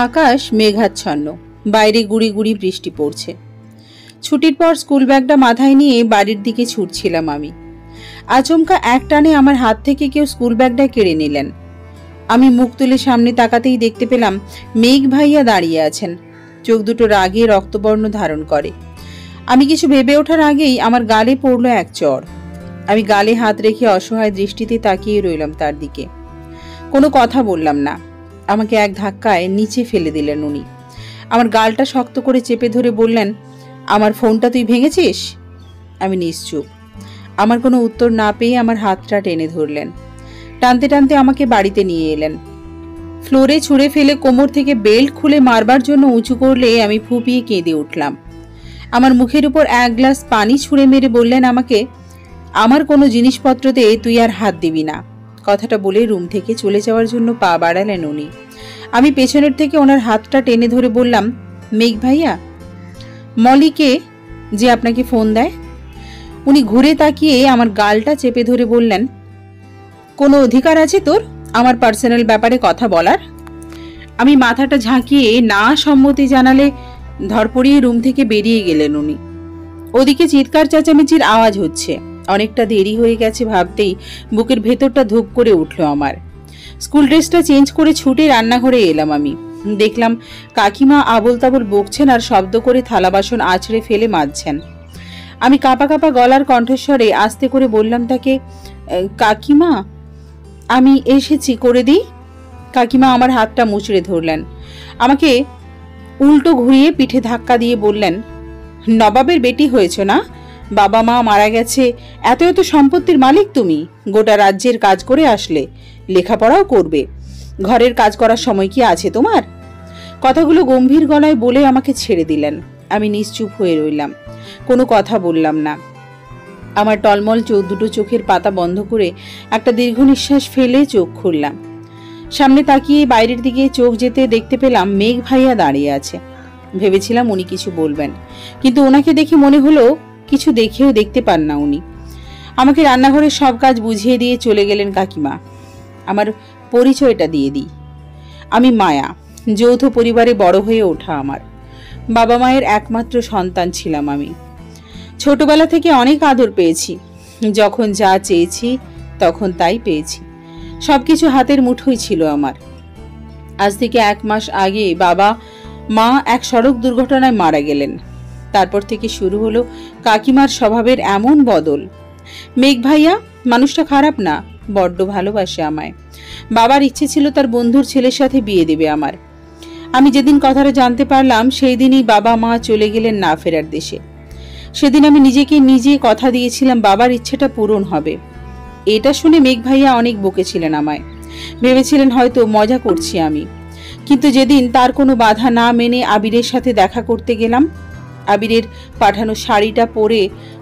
আকাশ মেঘাচ্ছন্ন, বাইরে গুড়ি গুড়ি বৃষ্টি পড়ছে। ছুটির পর স্কুল ব্যাগটা মাথায় নিয়ে বাড়ির দিকে ছুটছিলাম আমি। আচমকা এক টানে আমার হাত থেকে কেউ স্কুল ব্যাগটা কেড়ে নিলেন। আমি মুখ তুলে সামনে তাকাতেই দেখতে পেলাম মেঘ ভাইয়া দাঁড়িয়ে আছেন। চোখ দুটো রাগে রক্তবর্ণ ধারণ করে। আমি কিছু ভেবে ওঠার আগেই আমার গালে পড়ল এক চড়। আমি গালে হাত রেখে অসহায় দৃষ্টিতে তাকিয়ে রইলাম তার দিকে। কোনো কথা বললাম না। আমাকে এক ধাক্কায় নিচে ফেলে দিলেন উনি। আমার গালটা শক্ত করে চেপে ধরে বললেন, আমার ফোনটা তুই ভেঙেছিস? আমি নিশ্চুপ। আমার কোনো উত্তর না পেয়ে আমার হাতটা টেনে ধরলেন। টানতে টানতে আমাকে বাড়িতে নিয়ে এলেন। ফ্লোরে ছুঁড়ে ফেলে কোমর থেকে বেল্ট খুলে মারবার জন্য উঁচু করলে আমি ফুপিয়ে কেঁদে উঠলাম। আমার মুখের উপর এক গ্লাস পানি ছুঁড়ে মেরে বললেন আমাকে, আমার কোনো জিনিসপত্রতে তুই আর হাত দিবি না। কথাটা বলে রুম থেকে চলে যাওয়ার জন্য পা বাড়ালেন উনি। আমি পেছনের থেকে ওনার হাতটা টেনে ধরে বললাম, মেঘ ভাইয়া? মলিকে যে আপনাকে ফোন দেয়? উনি ঘুরে তাকিয়ে আমার গালটা চেপে ধরে বললেন, কোনো অধিকার আছে তোর আমার পার্সোনাল ব্যাপারে কথা বলার? আমি মাথাটা ঝাঁকিয়ে না সম্মতি জানালে ধরপড়িয়ে রুম থেকে বেরিয়ে গেলেন উনি। ওদিকে চিৎকার চেঁচামেচির আওয়াজ হচ্ছে। অনেকটা দেরি হয়ে গেছে ভাবতেই বুকের ভেতরটা ধুপ করে উঠল আমার। স্কুল ড্রেসটা চেঞ্জ করে ছুটে রান্নাঘরে এলাম আমি। দেখলাম কাকিমা আবল তাবল বকছেন আর শব্দ করে থালা বাসন আছড়ে ফেলে মাজছেন। আমি কাঁপা কাঁপা গলার কণ্ঠস্বরে আস্তে করে বললাম তাকে, কাকিমা আমি এসেছি, করে দিই। কাকিমা আমার হাতটা মুচড়ে ধরলেন। আমাকে উল্টো ঘুরিয়ে পিঠে ধাক্কা দিয়ে বললেন, নবাবের বেটি হয়েছ না? বাবা মা মারা গেছে, এত এত সম্পত্তির মালিক তুমি, গোটা রাজ্যের কাজ করে আসলে, লেখাপড়াও করবে, ঘরের কাজ করার সময় কি আছে তোমার? কথাগুলো গম্ভীর গলায় বলে আমাকে ছেড়ে দিলেন। আমি নিশ্চুপ হয়ে রইলাম, কোনো কথা বললাম না। আমার টলমল দুটো চোখের পাতা বন্ধ করে একটা দীর্ঘ নিঃশ্বাস ফেলে চোখ খুললাম। সামনে তাকিয়ে বাইরের দিকে চোখ যেতে দেখতে পেলাম মেঘ ভাইয়া দাঁড়িয়ে আছে। ভেবেছিলাম উনি কিছু বলবেন, কিন্তু ওনাকে দেখে মনে হলো কিছু দেখেও দেখতে পান না উনি। আমাকে রান্নাঘরের সব কাজ বুঝিয়ে দিয়ে চলে গেলেন কাকিমা। আমার পরিচয়টা দিয়ে দিই, আমি মায়া, যৌথ পরিবারে বড় হয়ে ওঠা আমার। বাবা মায়ের একমাত্র সন্তান ছিলাম আমি। ছোটবেলা থেকে অনেক আদর পেয়েছি, যখন যা চেয়েছি তখন তাই পেয়েছি। সবকিছু হাতের মুঠোই ছিল আমার। আজ থেকে 1 মাস আগে বাবা মা এক সড়ক দুর্ঘটনায় মারা গেলেন। তারপর থেকে শুরু হলো কাকিমার স্বভাবের এমন বদল। মেঘ ভাইয়া মানুষটা খারাপ না, বড্ড ভালোবাসে আমায়। বাবার ইচ্ছে ছিল তার বন্ধুর ছেলের সাথে বিয়ে দেবে আমার। আমি যেদিন কথাটা জানতে পারলাম সেই দিনই বাবা মা চলে গেলেন না ফেরার দেশে। সেদিন আমি নিজেকে নিজে কথা দিয়েছিলাম বাবার ইচ্ছেটা পূরণ হবে। এটা শুনে মেঘ ভাইয়া অনেক বকেছিলেন আমায়। ভেবেছিলেন হয়তো মজা করছি আমি। কিন্তু যেদিন তার কোনো বাধা না মেনে আবিরের সাথে দেখা করতে গেলাম, আবিরের পাঠানো শাড়িটা পরে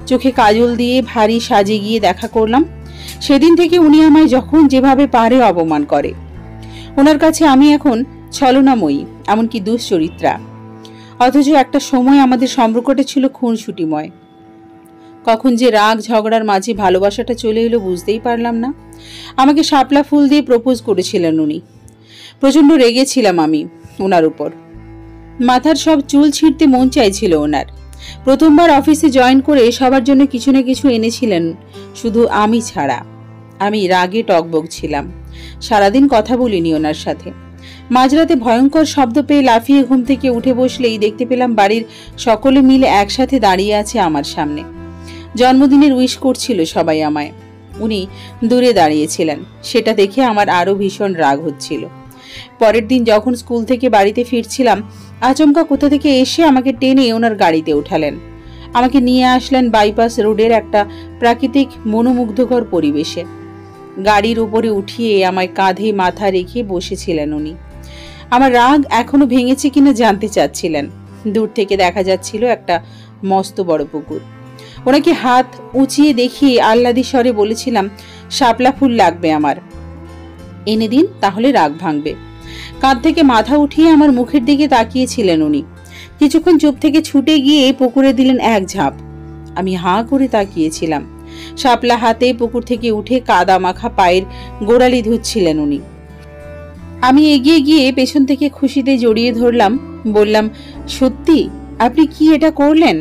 চোখে কাজল দিয়ে ভারী সাজে গিয়ে দেখা করলাম, সেদিন থেকে উনি আমায় যখন যেভাবে পারে অপমান করে। ওনার কাছে আমি এখন ছলনাময়ী, এমনকি দুশ্চরিত্রা। অথচ একটা সময় আমাদের সম্পর্কটা ছিল খুনসুটিময়। কখন যে রাগ ঝগড়ার মাঝে ভালোবাসাটা চলে এলো বুঝতেই পারলাম না। আমাকে শাপলা ফুল দিয়ে প্রপোজ করেছিলেন উনি। প্রচন্ড রেগেছিলাম আমি ওনার উপর। মাথার সব চুল ছিঁড়তে মন চাইছিল ওনার। প্রথমবার অফিসে জয়েন করে সবার জন্য কিছু না কিছু এনেছিলেন, শুধু আমি ছাড়া। আমি রাগে টকবক ছিলাম। সারাদিন কথা বলিনি ওনার সাথে। মাঝরাতে ভয়ঙ্কর শব্দ পেয়ে লাফিয়ে ঘুম থেকে উঠে বসলেই দেখতে পেলাম বাড়ির সকলে মিলে একসাথে দাঁড়িয়ে আছে আমার সামনে। জন্মদিনের উইশ করছিল সবাই আমায়। উনি দূরে দাঁড়িয়েছিলেন, সেটা দেখে আমার আরো ভীষণ রাগ হচ্ছিল। পরের দিন যখন স্কুল থেকে বাড়িতে ফিরছিলাম, আচমকা কোথা থেকে এসে আমাকে টেনে ওনার গাড়িতে উঠালেন। আমাকে নিয়ে আসলেন বাইপাস রোডের একটা প্রাকৃতিক মনোমুগ্ধকর পরিবেশে। গাড়ির উপরে উঠিয়ে আমায় কাঁধে মাথা রেখে বসেছিলেন উনি। আমার রাগ এখনো ভেঙেছে কিনা জানতে চাচ্ছিলেন। দূর থেকে দেখা যাচ্ছিল একটা মস্ত বড় পুকুর। ওনাকে হাত উঁচিয়ে দেখিয়ে আহ্লাদি স্বরে বলেছিলাম, শাপলা ফুল লাগবে আমার, এনে দিন, তাহলে রাগ ভাঙবে। কাঁধ থেকে মাথা উঠিয়ে আমার মুখের দিকে তাকিয়েছিলেন উনি। কিছুক্ষণ চুপ থেকে ছুটে গিয়ে পুকুরে দিলেন এক ঝাঁপ। আমি হাঁ করে তাকিয়েছিলাম। শাপলা হাতে পুকুর থেকে উঠে কাদা মাখা পায়ের গোড়ালি ধুচ্ছিলেন উনি। আমি এগিয়ে গিয়ে পেছন থেকে খুশিতে জড়িয়ে ধরলাম, বললাম, সত্যি আপনি কি এটা করলেন?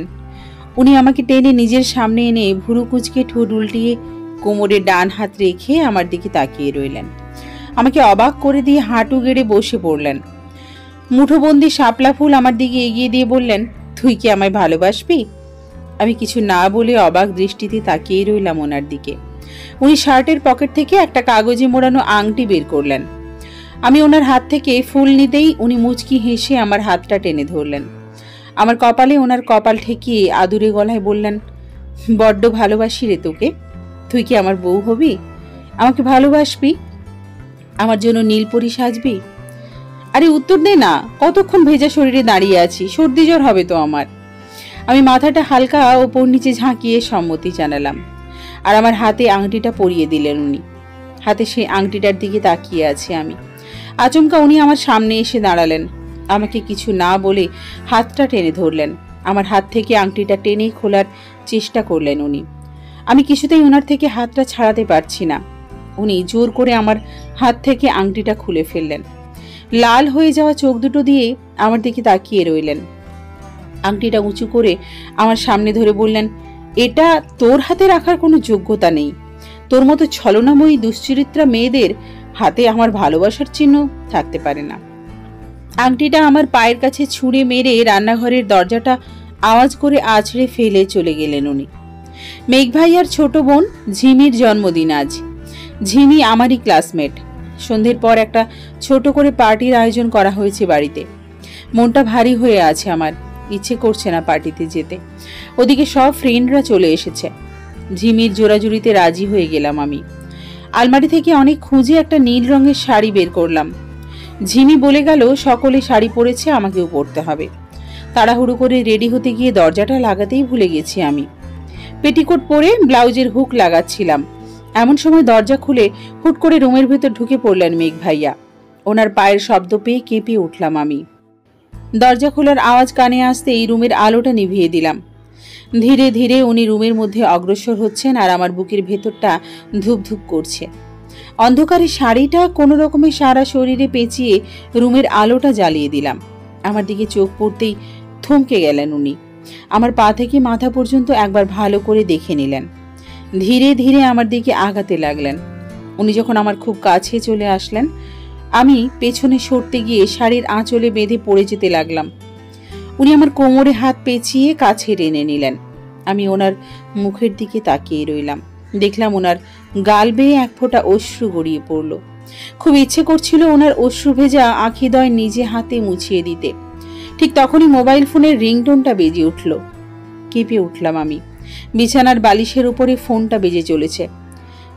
উনি আমাকে টেনে নিজের সামনে এনে ভুরু কুঁচকে ঠোঁট উল্টিয়ে কোমরে ডান হাত রেখে আমার দিকে তাকিয়ে রইলেন। আমাকে অবাক করে দিয়ে হাঁটু গেড়ে বসে পড়লেন। মুঠোবন্দি শাপলা ফুল আমার দিকে এগিয়ে দিয়ে বললেন, তুই কি আমায় ভালোবাসবি? আমি কিছু না বলে অবাক দৃষ্টিতে তাকিয়ে রইলাম ওনার দিকে। উনি শার্টের পকেট থেকে একটা কাগজে মোড়ানো আংটি বের করলেন। আমি ওনার হাত থেকে ফুল নিতেই উনি মুচকি হেসে আমার হাতটা টেনে ধরলেন। আমার কপালে ওনার কপাল ঠেকিয়ে আদুরে গলায় বললেন, বড্ড ভালোবাসি রে তোকে। তুই কি আমার বউ হবি? আমাকে ভালোবাসবি? আমার জন্য নীলপরি সাজবি? আরে উত্তর দে না, কতক্ষণ ভেজা শরীরে দাঁড়িয়ে আছি, সর্দি জ্বর হবে তো আমার। আমি মাথাটা হালকা ওপর নিচে ঝাঁকিয়ে সম্মতি জানালাম। আর আমার হাতে আংটিটা পরিয়ে দিলেন উনি। হাতে সেই আংটিটার দিকে তাকিয়ে আছি আমি। আচমকা উনি আমার সামনে এসে দাঁড়ালেন। আমাকে কিছু না বলে হাতটা টেনে ধরলেন। আমার হাত থেকে আংটিটা টেনে খোলার চেষ্টা করলেন উনি। আমি কিছুতেই ওনার থেকে হাতটা ছাড়াতে পারছি না। উনি জোর করে আমার হাত থেকে আংটিটা খুলে ফেললেন। লাল হয়ে যাওয়া চোখ দুটো দিয়ে আমার দিকে তাকিয়ে রইলেন। আংটিটা উঁচু করে আমার সামনে ধরে বললেন, এটা তোর হাতে রাখার কোনো যোগ্যতা নেই। তোর মতো ছলনাময়ী দুশ্চরিত্রা মেয়েদের হাতে আমার ভালোবাসার চিহ্ন থাকতে পারে না। আংটিটা আমার পায়ের কাছে ছুঁড়ে মেরে রান্নাঘরের দরজাটা আওয়াজ করে আছড়ে ফেলে চলে গেলেন উনি। মেঘ ভাইয়ার ছোট বোন ঝিমির জন্মদিন আজ। ঝিমি আমারই ক্লাসমেট। সন্ধ্যের পর একটা ছোট করে পার্টির আয়োজন করা হয়েছে বাড়িতে। মনটা ভারী হয়ে আছে আমার, ইচ্ছে করছে না পার্টিতে যেতে। ওদিকে সব ফ্রেন্ডরা চলে এসেছে। ঝিমির জোড়াজুড়িতে রাজি হয়ে গেলাম আমি। আলমারি থেকে অনেক খুঁজে একটা নীল রঙের শাড়ি বের করলাম। ঝিমি বলে গেল সকলে শাড়ি পরেছে, আমাকেও পরতে হবে। তাড়াহুড়ো করে রেডি হতে গিয়ে দরজাটা লাগাতেই ভুলে গেছি আমি। পেটিকোট পরে ব্লাউজের হুক লাগাচ্ছিলাম। এমন সময় দরজা খুলে হুট করে রুমের ভেতর ঢুকে পড়লেন মেঘ ভাইয়া। ওনার পায়ের শব্দ পেয়ে কেঁপে উঠলাম আমি। দরজা খোলার আওয়াজ কানে আসতেই রুমের আলোটা নিভিয়ে দিলাম। ধীরে ধীরে উনি রুমের মধ্যে অগ্রসর হচ্ছেন আর আমার বুকের ভেতরটা ধুপধুপ করছে। অন্ধকারে শাড়িটা কোনো রকমে সারা শরীরে পেঁচিয়ে রুমের আলোটা জ্বালিয়ে দিলাম। আমার দিকে চোখ পড়তেই থমকে গেলেন উনি। আমার পা থেকে মাথা পর্যন্ত একবার ভালো করে দেখে নিলেন। ধীরে ধীরে আমার দিকে আগাতে লাগলেন। উনি যখন আমার খুব কাছে চলে আসলেন, আমি পেছনে সরতে গিয়ে শাড়ির আঁচলে বেঁধে পড়ে যেতে লাগলাম। উনি আমার কোমরে হাত পেঁচিয়ে কাছে টেনে নিলেন। আমি ওনার মুখের দিকে তাকিয়ে রইলাম। দেখলাম ওনার গাল বেয়ে এক ফোঁটা অশ্রু গড়িয়ে পড়ল। খুব ইচ্ছে করছিল ওনার অশ্রু ভেজা আঁখিদ্বয় নিজে হাতে মুছিয়ে দিতে। ঠিক তখনই মোবাইল ফোনের রিংটোনটা বেজে উঠল। কেঁপে উঠলাম আমি। বিছানার বালিশের উপরে ফোনটা বেজে চলেছে।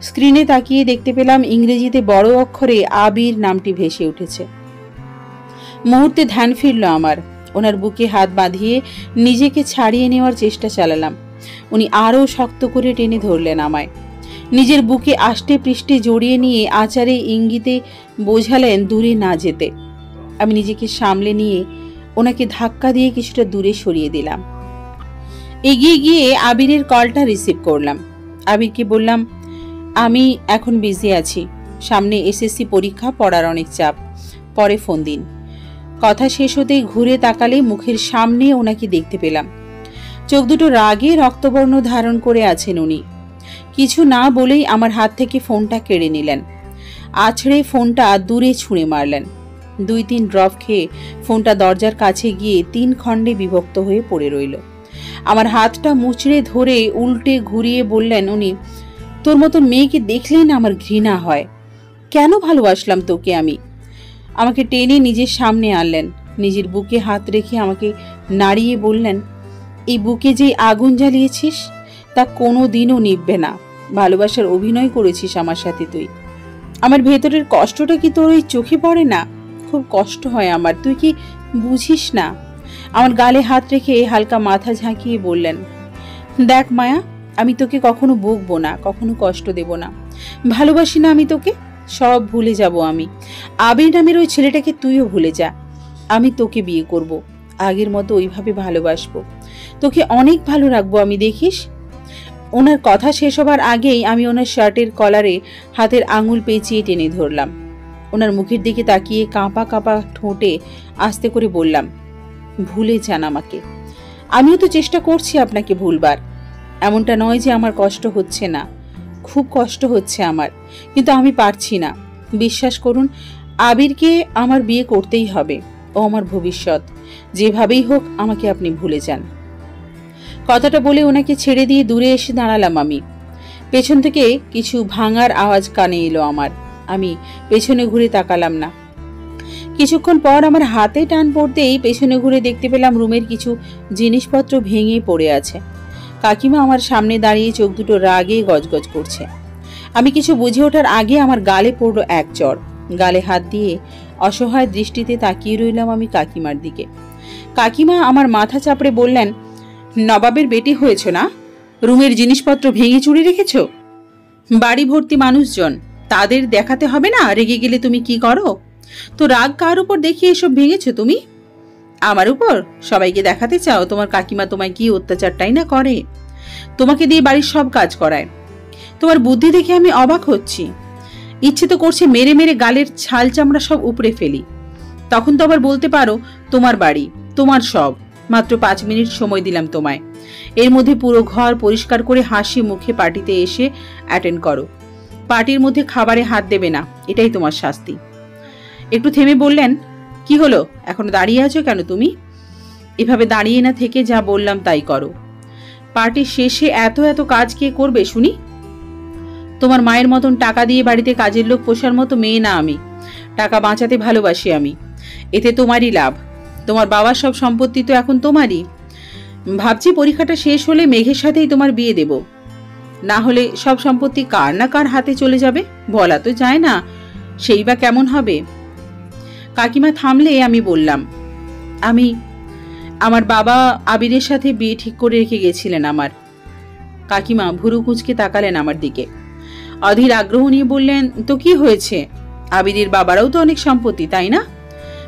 স্ক্রিনে তাকিয়ে দেখতে পেলাম ইংরেজিতে বড় অক্ষরে আবির নামটি ভেসে উঠেছে। মুহূর্তে ধ্যান ফিরল আমার। ওনার বুকে হাত বাঁধিয়ে নিজেকে ছাড়িয়ে নেওয়ার চেষ্টা চালালাম। উনি আরও শক্ত করে টেনে ধরলেন আমায়। নিজের বুকে আষ্টে পৃষ্ঠে জড়িয়ে নিয়ে আচারে ইঙ্গিতে বোঝালেন দূরে না যেতে। আমি নিজেকে সামলে নিয়ে ওনাকে ধাক্কা দিয়ে কিছুটা দূরে সরিয়ে দিলাম। এগিয়ে গিয়ে আবিরের কলটা রিসিভ করলাম। আবিরকে বললাম, আমি এখন বিজি আছি, সামনে এসএসসি পরীক্ষা, পড়ার অনেক চাপ, পরে ফোন দিন। কথা শেষ হতেই ঘুরে তাকালে মুখের সামনে ওনাকে দেখতে পেলাম। চোখ দুটো রাগে রক্তবর্ণ ধারণ করে আছেন উনি। কিছু না বলেই আমার হাত থেকে ফোনটা কেড়ে নিলেন। আছড়ে ফোনটা দূরে ছুঁড়ে মারলেন। 2-3 ড্রপ খেয়ে ফোনটা দরজার কাছে গিয়ে 3 খণ্ডে বিভক্ত হয়ে পড়ে রইল। আমার হাতটা মুচড়ে ধরে উল্টে ঘুরিয়ে বললেন উনি, তোর মতন মেয়েকে দেখলেই না আমার ঘৃণা হয়। কেন ভালোবাসলাম তোকে আমি? আমাকে টেনে নিজের সামনে আনলেন। নিজের বুকে হাত রেখে আমাকে নাড়িয়ে বললেন, এই বুকে যে আগুন জ্বালিয়েছিস তা কোনো দিনও নিভবে না। ভালোবাসার অভিনয় করেছিস আমার সাথে তুই। আমার ভেতরের কষ্টটা কি তোর ওই চোখে পড়ে না? খুব কষ্ট হয় আমার, তুই কি বুঝিস না? আমার গালে হাত রেখে হালকা মাথা ঝাঁকিয়ে বললেন, দেখ মায়া, আমি তোকে কখনো বকবো না, কখনো কষ্ট দেব না। ভালোবাসি না আমি তোকে? সব ভুলে যাব আমি। আবির নামের ওই ছেলেটাকে তুইও ভুলে যা। আমি তোকে বিয়ে করব, আগের মতো ওইভাবে ভালোবাসবো, তোকে অনেক ভালো রাখবো আমি, দেখিস। ওনার কথা শেষ হবার আগেই আমি ওনার শার্টের কলারে হাতের আঙুল পেঁচিয়ে টেনে ধরলাম। ওনার মুখের দিকে তাকিয়ে কাঁপা কাঁপা ঠোঁটে আস্তে করে বললাম, ভুলে যান আমাকে। আমিও তো চেষ্টা করছি আপনাকে ভুলবার। এমনটা নয় যে আমার কষ্ট হচ্ছে না, খুব কষ্ট হচ্ছে আমার, কিন্তু আমি পারছি না। বিশ্বাস করুন, আবিরকে আমার বিয়ে করতেই হবে। ও আমার ভবিষ্যৎ। যেভাবেই হোক আমাকে আপনি ভুলে যান। কথাটা বলে ওনাকে ছেড়ে দিয়ে দূরে এসে দাঁড়ালাম আমি। পেছন থেকে কিছু ভাঙার আওয়াজ কানে এলো আমার। আমি পেছনে ঘুরে তাকালাম না। কিছুক্ষণ পর আমার হাতে টান পড়তেই পেছনে ঘুরে দেখতে পেলাম রুমের কিছু জিনিসপত্র ভেঙে পড়ে আছে। কাকিমা আমার সামনে দাঁড়িয়ে চোখ দুটো রাগে গজগজ করছে। আমি কিছু বুঝে ওঠার আগে আমার গালে পড়লো এক চড়। গালে হাত দিয়ে অসহায় দৃষ্টিতে তাকিয়ে রইলাম আমি কাকিমার দিকে। কাকিমা আমার মাথা চাপড়ে বললেন, নবাবের বেটি হয়েছ না? রুমের জিনিসপত্র ভেঙে চুরি রেখেছ? বাড়ি ভর্তি মানুষজন, তাদের দেখাতে হবে না রেগে গেলে তুমি কি করো? তো রাগ কার উপর দেখিয়ে এসব ভেঙেছো তুমি? আমার উপর? সবাইকে দেখাতে চাও তোমার কাকিমা তোমায় কি অত্যাচারটাই না করে? তোমাকে দিয়ে বাড়ির সব কাজ করায়। তোমার বুদ্ধি দেখে আমি অবাক হচ্ছি। ইচ্ছে তো করছে মেরে মেরে গালের ছাল চামড়া সব উপড়ে ফেলি। তখন তো আবার বলতে পারো তোমার বাড়ি, তোমার সব। মাত্র 5 মিনিট সময় দিলাম তোমায়, এর মধ্যে পুরো ঘর পরিষ্কার করে হাসি মুখে পার্টিতে এসে অ্যাটেন্ড করো। পার্টির মধ্যে খাবারে হাত দেবে না, এটাই তোমার শাস্তি। একটু থেমে বললেন, কি হলো, এখনো দাঁড়িয়ে আছো কেন তুমি? এভাবে দাঁড়িয়ে না থেকে যা বললাম তাই করো। পার্টির শেষে এত এত কাজ কে করবে শুনি? তোমার মায়ের মতন টাকা দিয়ে বাড়িতে কাজের লোক পোষার মতো মেয়ে না আমি। টাকা বাঁচাতে ভালোবাসি আমি, এতে তোমারই লাভ। তোমার বাবার সব সম্পত্তি তো এখন তোমারই। ভাবছি পরীক্ষাটা শেষ হলে মেঘের সাথেই তোমার বিয়ে দেব। না হলে সব সম্পত্তি কার না কার হাতে চলে যাবে, বলা তো যায় না, সেই বা কেমন হবে। কাকিমা থামলে আমি বললাম, আমার বাবা আবিরের সাথে বিয়ে ঠিক করে রেখে গেছিলেন আমার। কাকিমা ভুরু কুঁচকে তাকালেন আমার দিকে। অধীর আগ্রহ নিয়ে বললেন, তো কি হয়েছে? আবিরের বাবারাও তো অনেক সম্পত্তি, তাই না?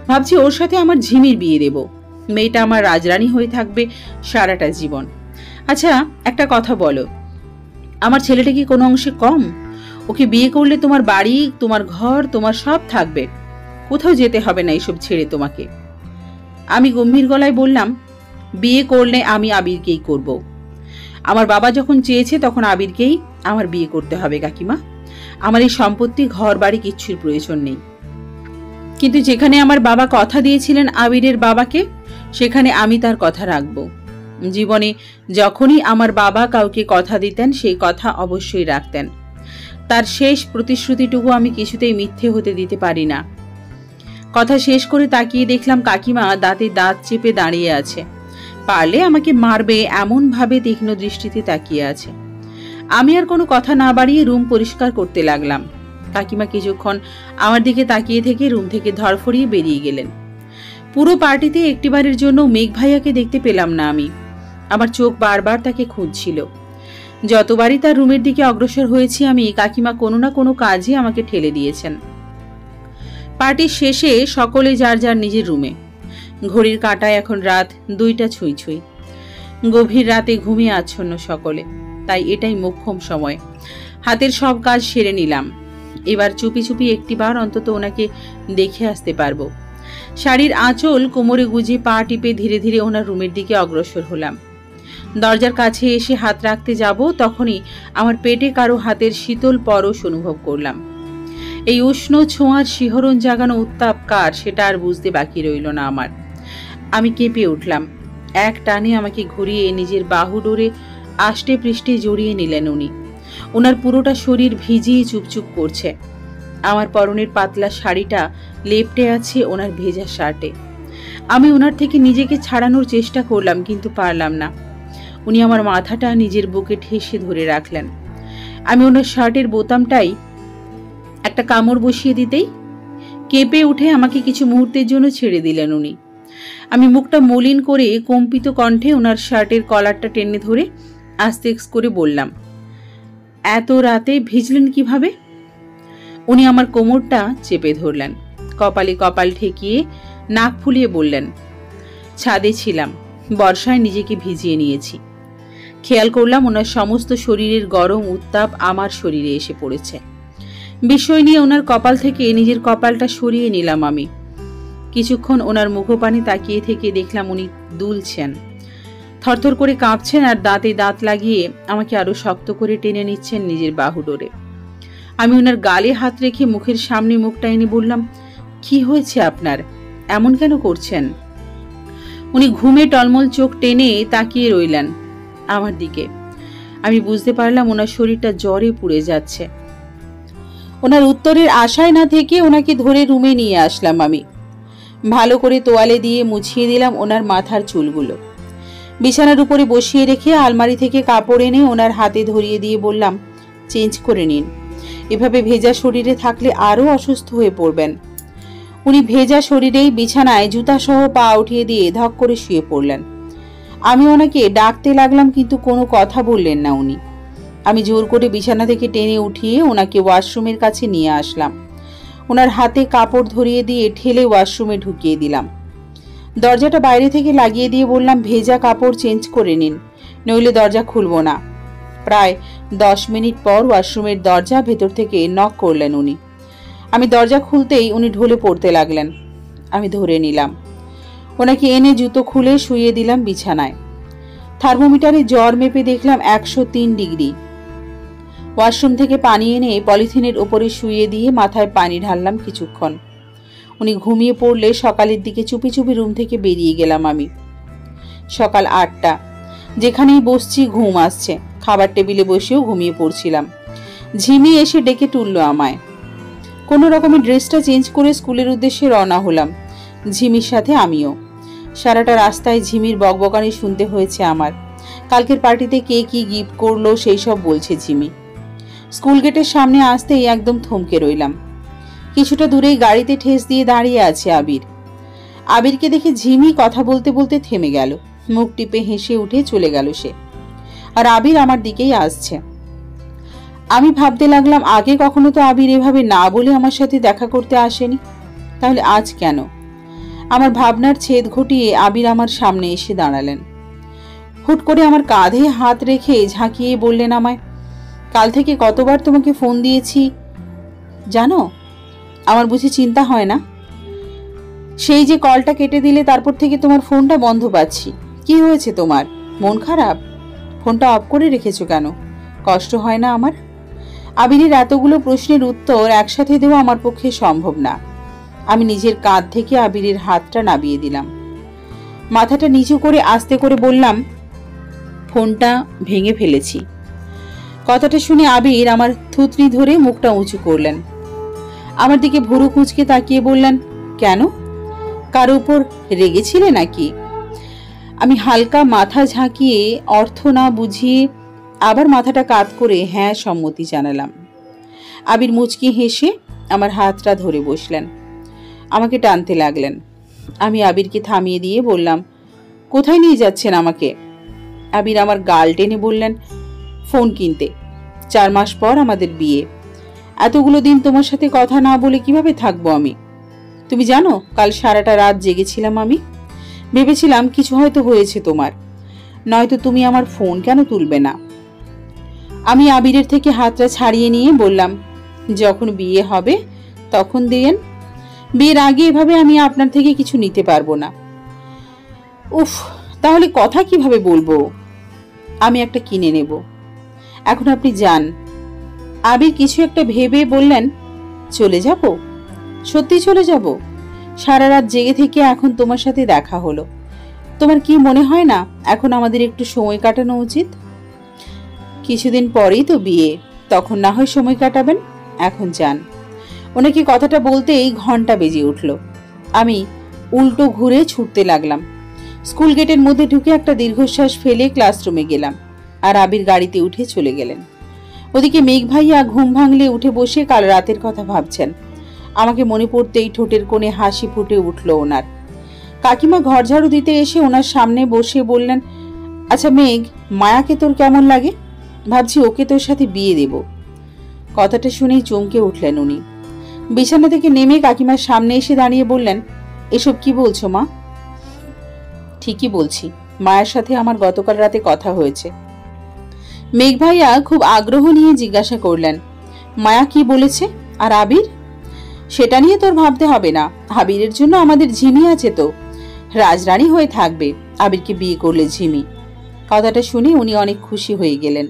ভাবছি ওর সাথে আমার ঝিমির বিয়ে দেব। মেয়েটা আমার রাজরানী হয়ে থাকবে সারাটা জীবন। আচ্ছা একটা কথা বলো, আমার ছেলেটা কি কোনো অংশে কম? ওকে বিয়ে করলে তোমার বাড়ি, তোমার ঘর, তোমার সব থাকবে। কোথাও যেতে হবে না এইসব ছেড়ে তোমাকে। আমি গম্ভীর গলায় বললাম, বিয়ে করলে আমি আবিরকেই করব। আমার বাবা যখন চেয়েছে তখন আবিরকেই আমার বিয়ে করতে হবে কাকিমা। আমার এই সম্পত্তি, ঘর বাড়ি কিচ্ছুর প্রয়োজন নেই। কিন্তু যেখানে আমার বাবা কথা দিয়েছিলেন আবিরের বাবাকে, সেখানে আমি তার কথা রাখব। জীবনে যখনই আমার বাবা কাউকে কথা দিতেন সেই কথা অবশ্যই রাখতেন। তার শেষ প্রতিশ্রুতিটুকু আমি কিছুতেই মিথ্যে হতে দিতে পারি না। কথা শেষ করে তাকিয়ে দেখলাম কাকিমা দাঁতে দাঁত চেপে দাঁড়িয়ে আছে। পারলে আমাকে মারবে এমন ভাবে তীক্ষ্ণ দৃষ্টিতে তাকিয়ে আছে। আমি আর কোনো কথা না বাড়িয়ে রুম পরিষ্কার করতে লাগলাম। কাকিমা কিছুক্ষণ আমার দিকে তাকিয়ে থেকে রুম থেকে ধরফড়িয়ে বেরিয়ে গেলেন। পুরো পার্টিতে একটিবারের জন্য মেঘ ভাইয়াকে দেখতে পেলাম না আমি। আমার চোখ বারবার তাকে খুঁজছিল। যতবারই তার রুমের দিকে অগ্রসর হয়েছি আমি, কাকিমা কোনো না কোনো কাজে আমাকে ঠেলে দিয়েছেন। পার্টির শেষে সকলে যার যার নিজের রুমে। ঘড়ির কাঁটায় এখন রাত 2টা ছুঁই ছুঁই। গভীর রাতে ঘুমিয়ে আচ্ছন্ন সকলে, তাই এটাই মোক্ষম সময়। হাতের সব কাজ সেরে নিলাম। এবার চুপি চুপি একটিবার অন্তত ওনাকে দেখে আসতে পারবো। শাড়ির আঁচল কোমরে গুজে পা টিপে ধীরে ধীরে ওনার রুমের দিকে অগ্রসর হলাম। দরজার কাছে এসে হাত রাখতে যাব, তখনই আমার পেটে কারো হাতের শীতল পরশ অনুভব করলাম। এই উষ্ণ ছোঁয়ার শিহরণ জাগানো উত্তাপ কার, সেটা আর বুঝতে বাকি রইল না আমার। আমি কেঁপে উঠলাম। এক টানে আমাকে ঘুরিয়ে নিজের বাহু ডোরে আষ্টে পৃষ্ঠে জড়িয়ে নিলেন উনি। ওনার পুরোটা শরীর ভিজিয়ে চুপচুপ করছে। আমার পরনের পাতলা শাড়িটা লেপটে আছে ওনার ভেজা শার্টে। আমি ওনার থেকে নিজেকে ছাড়ানোর চেষ্টা করলাম, কিন্তু পারলাম না। উনি আমার মাথাটা নিজের বুকে ঠেসে ধরে রাখলেন। আমি ওনার শার্টের বোতামটাই একটা কামড় বসিয়ে দিতেই কেঁপে উঠে আমাকে কিছু মুহূর্তের জন্য ছেড়ে দিলেন উনি। আমি মুখটা মলিন করে কম্পিত কণ্ঠে ওনার শার্টের কলারটা টেনে ধরে আস্তে করে বললাম, এত রাতে ভিজলেন কিভাবে? উনি আমার কোমরটা চেপে ধরলেন, কপালে কপাল ঠেকিয়ে নাক ফুলিয়ে বললেন, ছাদে ছিলাম, বর্ষায় নিজেকে ভিজিয়ে নিয়েছি। খেয়াল করলাম ওনার সমস্ত শরীরের গরম উত্তাপ আমার শরীরে এসে পড়েছে। বিস্ময় নিয়ে ওনার কপাল থেকে নিজের কপালটা সরিয়ে নিলাম আমি। কিছুক্ষণ ওনার মুখপানে তাকিয়ে থেকে দেখলাম উনি দুলছেন, থরথর করে কাঁপছেন আর দাঁতে দাঁত লাগিয়ে আমাকে আরো শক্ত করে টেনে নিচ্ছেন নিজের বাহু ডোরে। আমি ওনার গালে হাত রেখে মুখের সামনে মুখটা এনে বললাম, কি হয়েছে আপনার, এমন কেন করছেন? উনি ঘুমে টলমল চোখ টেনে তাকিয়ে রইলেন আমার দিকে। আমি বুঝতে পারলাম ওনার শরীরটা জ্বরে পুড়ে যাচ্ছে। ওনার উত্তরের আশায় না থেকে ওনাকে ধরে রুমে নিয়ে আসলাম আমি। ভালো করে তোয়ালে দিয়ে মুছিয়ে দিলাম ওনার মাথার চুলগুলো। বিছানার উপরে বসিয়ে রেখে আলমারি থেকে কাপড় এনে ওনার হাতে ধরিয়ে দিয়ে বললাম, চেঞ্জ করে নিন, এভাবে ভেজা শরীরে থাকলে আরো অসুস্থ হয়ে পড়বেন। উনি ভেজা শরীরেই বিছানায় জুতা সহ পা উঠিয়ে দিয়ে ধক করে শুয়ে পড়লেন। আমি ওনাকে ডাকতে লাগলাম কিন্তু কোনো কথা বললেন না উনি। আমি জোর করে বিছানা থেকে টেনে উঠিয়ে ওনাকে ওয়াশরুমের কাছে নিয়ে আসলাম। ওনার হাতে কাপড় ধরিয়ে দিয়ে ঠেলে ওয়াশরুমে ঢুকিয়ে দিলাম। দরজাটা বাইরে থেকে লাগিয়ে দিয়ে বললাম, ভেজা কাপড় চেঞ্জ করে নিন, নইলে দরজা খুলব না। প্রায় 10 মিনিট পর ওয়াশরুমের দরজা ভেতর থেকে নক করলেন উনি। আমি দরজা খুলতেই উনি ঢলে পড়তে লাগলেন। আমি ধরে নিলাম, ওনাকে এনে জুতো খুলে শুইয়ে দিলাম বিছানায়। থার্মোমিটারে জ্বর মেপে দেখলাম 103 ডিগ্রি। ওয়াশরুম থেকে পানি এনে পলিথিনের উপরে শুইয়ে দিয়ে মাথায় পানি ঢাললাম কিছুক্ষণ। উনি ঘুমিয়ে পড়লে সকালের দিকে চুপি চুপি রুম থেকে বেরিয়ে গেলাম আমি। সকাল 8টা, যেখানেই বসছি ঘুম আসছে। খাবার টেবিলে বসেও ঘুমিয়ে পড়ছিলাম। ঝিমি এসে ডেকে তুলল আমায়। কোনো রকমে ড্রেসটা চেঞ্জ করে স্কুলের উদ্দেশ্যে রওনা হলাম, ঝিমির সাথে আমিও। সারাটা রাস্তায় ঝিমির বকবকানি শুনতে হয়েছে আমার। কালকের পার্টিতে কে কি গিফট করলো সেই সব বলছে ঝিমি। স্কুল গেটের সামনে আসতেই একদম থমকে রইলাম। কিছুটা দূরেই গাড়িতে ঠেস দিয়ে দাঁড়িয়ে আছে আবির। আবিরকে দেখে ঝিমি কথা বলতে বলতে থেমে গেল, মুখ টিপে হেসে উঠে চলে গেল সে। আর আবির আমার দিকেই আসছে। আমি ভাবতে লাগলাম, আগে কখনো তো আবির এভাবে না বলে আমার সাথে দেখা করতে আসেনি, তাহলে আজ কেন? আমার ভাবনার ছেদ ঘটিয়ে আবির আমার সামনে এসে দাঁড়ালেন। হুট করে আমার কাঁধে হাত রেখে ঝাঁকিয়ে বললেন আমায়, কাল থেকে কতবার তোমাকে ফোন দিয়েছি জানো? আমার বুঝি চিন্তা হয় না? সেই যে কলটা কেটে দিলে তারপর থেকে তোমার ফোনটা বন্ধ পাচ্ছি। কি হয়েছে তোমার? মন খারাপ? ফোনটা অফ করে রেখেছো কেন? কষ্ট হয় না আমার? আবিরের এতগুলো প্রশ্নের উত্তর একসাথে দেওয়া আমার পক্ষে সম্ভব না। আমি নিজের কাঁধ থেকে আবিরের হাতটা নামিয়ে দিলাম। মাথাটা নিচু করে আস্তে করে বললাম, ফোনটা ভেঙে ফেলেছি। কথাটা শুনে আবির আমার থুতনি ধরে মুখটা উঁচু করলেন। আমার দিকে ভুরু কুঁচকে তাকিয়ে বললেন, কেন? কারো উপর রেগেছিলে নাকি? আমি হালকা মাথা ঝাঁকিয়ে অর্থ না বুঝিয়ে আবার মাথাটা কাত করে হ্যাঁ সম্মতি জানালাম। আবির মুচকি হেসে আমার হাতটা ধরে বসলেন, আমাকে টানতে লাগলেন। আমি আবিরকে থামিয়ে দিয়ে বললাম, কোথায় নিয়ে যাচ্ছেন আমাকে? আবির আমার গাল টেনে বললেন, ফোন কিনতে। 4 মাস পর আমাদের বিয়ে। এতগুলো দিন তোমার সাথে কথা না বলে কিভাবে থাকবো আমি? তুমি জানো, কাল সারাটা রাত জেগেছিলাম আমি। ভেবেছিলাম কিছু হয়তো হয়েছে তোমার, নয়তো তুমি আমার ফোন কেন তুলবে না? আমি আবিরের থেকে হাতটা ছাড়িয়ে নিয়ে বললাম, যখন বিয়ে হবে তখন দিয়েন, বিয়ের আগে এভাবে আমি আপনার থেকে কিছু নিতে পারবো না। উফ, তাহলে কথা কিভাবে বলবো? আমি একটা কিনে নেব, এখন আপনি যান। আবির কিছু একটা ভেবে বললেন, চলে যাব? সত্যি চলে যাব? সারা রাত জেগে থেকে এখন তোমার সাথে দেখা হলো, তোমার কি মনে হয় না এখন আমাদের একটু সময় কাটানো উচিত? কিছুদিন পরেই তো বিয়ে, তখন না হয় সময় কাটাবেন, এখন যান। ওনাকে কথাটা বলতেই ঘন্টা বেজে উঠল। আমি উল্টো ঘুরে ছুটতে লাগলাম। স্কুল গেটের মধ্যে ঢুকে একটা দীর্ঘশ্বাস ফেলে ক্লাসরুমে গেলাম, আর আবির গাড়িতে উঠে চলে গেলেন। ওদিকে মেঘ ভাইয়া ঘুম ভাঙলে উঠে বসে কাল রাতের কথা ভাবছেন। আমাকে মনে পড়তেই ঠোঁটের কোণে হাসি ফুটে উঠল ওনার। কাকিমা ঘর ঝাড়ু দিতে এসে ওনার সামনে বসে বললেন, আচ্ছা মেঘ, মায়াকে তোর কেমন লাগে? ভাবছি ওকে তোর সাথে বিয়ে দেব। কথাটা শুনেই চমকে উঠলেন উনি। বিছানা থেকে নেমে কাকিমার সামনে এসে দাঁড়িয়ে বললেন, এসব কি বলছো মা? ঠিকই বলছি, মায়ের সাথে আমার গতকাল রাতে কথা হয়েছে। মেঘ ভাইয়া খুব আগ্রহ নিয়ে জিজ্ঞাসা করলেন, মায়া কি বলেছে? আর আবির? সেটা নিয়ে তোর ভাবতে হবে না, আবিরের জন্য আমাদের ঝিমি আছে তো, রাজরানী হয়ে থাকবে আবিরকে বিয়ে করলে ঝিমি। কথাটা শুনে উনি অনেক খুশি হয়ে গেলেন।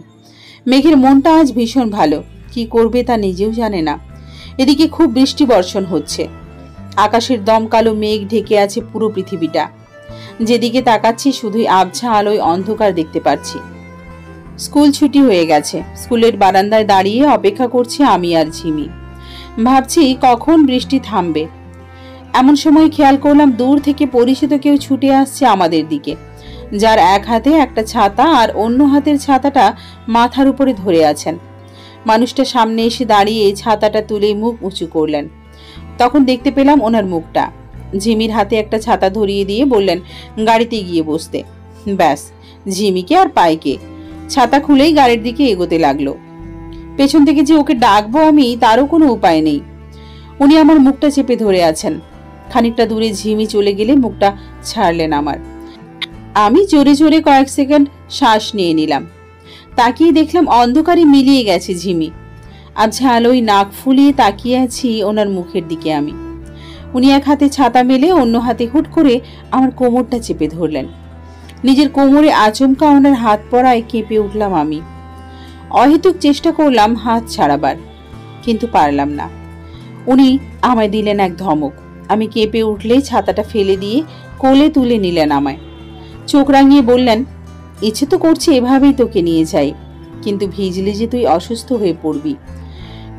মেঘের মনটা আজ ভীষণ ভালো, কি করবে তা নিজেও জানে না। এদিকে খুব বৃষ্টি বর্ষণ হচ্ছে, আকাশের দমকালো মেঘ ঢেকে আছে পুরো পৃথিবীটা। যেদিকে তাকাচ্ছি শুধুই আবছা আলোয় অন্ধকার দেখতে পাচ্ছি। স্কুল ছুটি হয়ে গেছে, স্কুলের বারান্দায় দাঁড়িয়ে অপেক্ষা করছি আমি আর ঝিমি। ভাবছি কখন বৃষ্টি থামবে। এমন সময় খেয়াল করলাম দূর থেকে পরিচিত কেউ ছুটে আসছে আমাদের দিকে, যার এক হাতে একটা ছাতা আর অন্য হাতের ছাতাটা মাথার উপরে ধরে আছেন। মানুষটা সামনে এসে দাঁড়িয়ে ছাতাটা তুলে মুখ উঁচু করলেন। তখন দেখতে পেলাম ওনার মুখটা। ঝিমির হাতে একটা ছাতা ধরিয়ে দিয়ে বললেন গাড়িতে গিয়ে বসতে। ব্যাস, ঝিমিকে আর পাইকে। ছাতা খুলেই গাড়ির দিকে এগোতে লাগলো। পেছন থেকে যে ওকে ডাকবো আমি তারও কোনো উপায় নেই। উনি আমার মুখটা চেপে ধরে আছেন। খানিকটা দূরে ঝিমি চলে গেলে মুখটা ছাড়লেন আমার। আমি জোরে জোরে কয়েক সেকেন্ড শ্বাস নিয়ে নিলাম। তাকিয়ে দেখলাম অন্ধকারে মিলিয়ে গেছে ঝিমি। আবছা আলোয় নাক ফুলিয়ে তাকিয়ে আছি ওনার মুখের দিকে আমি। উনি এক হাতে ছাতা মেলে অন্য হাতে হুট করে আমার কোমরটা চেপে ধরলেন। নিজের কোমরে আচমকা ওনার হাত পড়ায় কেঁপে উঠলাম আমি। অহেতুক চেষ্টা করলাম হাত ছাড়াবার, কিন্তু পারলাম না। উনি আমায় দিলেন এক ধমক। আমি কেঁপে উঠলে ছাতাটা ফেলে দিয়ে কোলে তুলে নিলেন আমায়। চোখ রাঙিয়ে বললেন, ইচ্ছে তো করছে এভাবেই তোকে নিয়ে যাই, কিন্তু ভিজলে যে তুই অসুস্থ হয়ে পড়বি।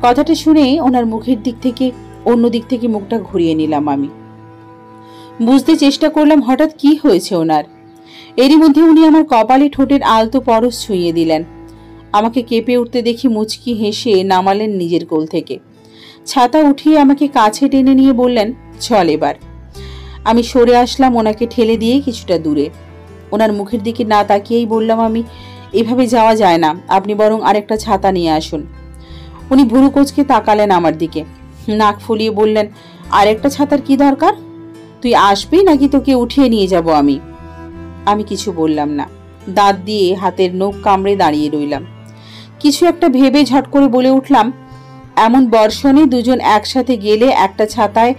কথাটা শুনে ওনার মুখের দিক থেকে অন্য দিক থেকে মুখটা ঘুরিয়ে নিলাম আমি। বুঝতে চেষ্টা করলাম হঠাৎ কি হয়েছে ওনার। এরই মধ্যে উনি আমার কপালে ঠোঁটের আলতো পরশ ছুঁয়ে দিলেন। আমাকে কেঁপে উঠতে দেখি মুচকি হেসে নামালেন নিজের কোল থেকে। ছাতা উঠিয়ে আমাকে কাছে টেনে নিয়ে বললেন, চল এবার। আমি সরে আসলাম ওনাকে ঠেলে দিয়ে কিছুটা দূরে। ওনার মুখের দিকে না তাকিয়েই বললাম আমি, এভাবে যাওয়া যায় না, আপনি বরং আরেকটা ছাতা নিয়ে আসুন। উনি ভুরু কোঁচকে তাকালেন আমার দিকে, নাক ফুলিয়ে বললেন, আরেকটা ছাতার কি দরকার? তুই আসবি নাকি তোকে উঠিয়ে নিয়ে যাব আমি? আমি কিছু বললাম না, দাঁত দিয়ে হাতের নখ কামড়ে দাঁড়িয়ে রইলাম। কিছু একটা ভেবে ঝট করে বলে উঠলাম, এমন বর্ষণে দুজন একসাথে গেলে একটা ছাতায়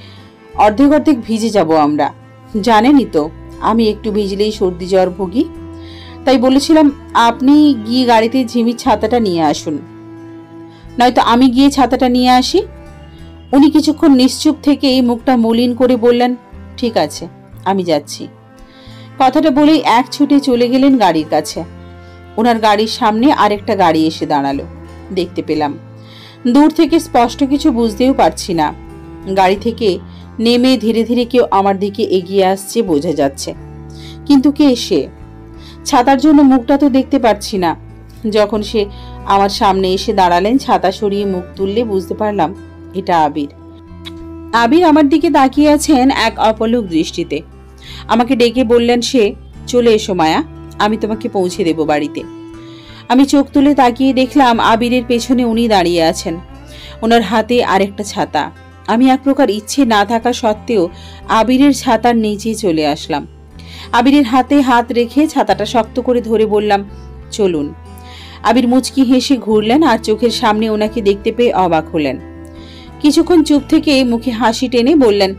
অর্ধেক অর্ধেক ভিজে যাব আমরা। জানেনই তো আমি একটু ভিজলেই সর্দি জ্বর ভুগি। তাই বলেছিলাম আপনি গিয়ে গাড়িতে ঝিমির ছাতাটা নিয়ে আসুন, নয়তো আমি গিয়ে ছাতাটা নিয়ে আসি। উনি কিছুক্ষণ নিশ্চুপ থেকে মুখটা মলিন করে বললেন, ঠিক আছে, আমি যাচ্ছি। কথাটা বলেই এক ছুটে চলে গেলেন গাড়ির কাছে। ওনার গাড়ির সামনে আরেকটা গাড়ি এসে দাঁড়ালো। দেখতে পেলাম, দূর থেকে স্পষ্ট কিছু বুঝতেও পারছি না। গাড়ি থেকে নেমে ধীরে ধীরে কেউ আমার দিকে এগিয়ে আসছে বোঝা যাচ্ছে, কিন্তু কে সে? ছাতার জন্য মুখটা তো দেখতে পাচ্ছি না। যখন সে আমার সামনে এসে দাঁড়ালেন, ছাতা সরিয়ে মুখ তুললে বুঝতে পারলাম এটা আবির। আবির আমার দিকে তাকিয়ে আছেন এক অপলক দৃষ্টিতে। আমাকে ডেকে বললেন সে, চলে এসো মায়া, আমি তোমাকে পৌঁছে দেব বাড়িতে। আমি চোখ তুলে তাকিয়ে দেখলাম আবিরের পেছনে উনি দাঁড়িয়ে আছেন, ওনার হাতে আরেকটা ছাতা। আমি এক প্রকার ইচ্ছে না থাকা সত্ত্বেও আবিরের ছাতার নিচে চলে আসলাম। আবিরের হাতে হাত রেখে ছাতাটা শক্ত করে ধরে বললাম, চলুন। আবির মুচকি হেসে ঘুরলেন আর চোখের সামনে ওনাকে দেখতে পেয়ে অবাক হলেন। কিছুক্ষণ চুপ থেকে মুখে হাসি টেনে বললেন,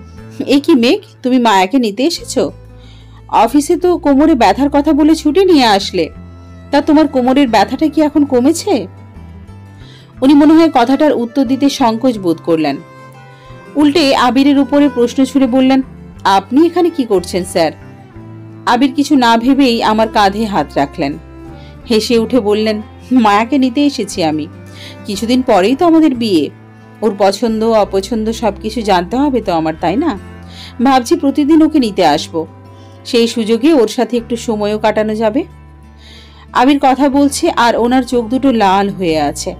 এ কি মেঘ, তুমি মায়াকে নিতে এসেছো? অফিসে তো কোমরে ব্যথার কথা বলে ছুটি নিয়ে আসলে, তা তোমার কোমরের ব্যথাটা কি এখন কমেছে? উনি মনে হয় কথাটার উত্তর দিতে সংকোচ বোধ করলেন। উল্টে আবিরের উপরে প্রশ্ন ছুড়ে বললেন, আপনি এখানে কি করছেন স্যার? আবির কিছু না ভেবেই আমার কাঁধে হাত রাখলেন। হেসে উঠে বললেন, মায়াকে নিতে এসেছি আমি। কিছুদিন পরেই তো আমাদের বিয়ে, ওর পছন্দ অপছন্দ সবকিছু জানতে হবে তো আমার, তাই না? ভাবছি প্রতিদিন ওকে নিতে আসবো, সেই সুযোগে ওর সাথে একটু সময়ও কাটানো যাবে। আবির কথা বলছে আর ওনার চোখ দুটো লাল হয়ে আছে।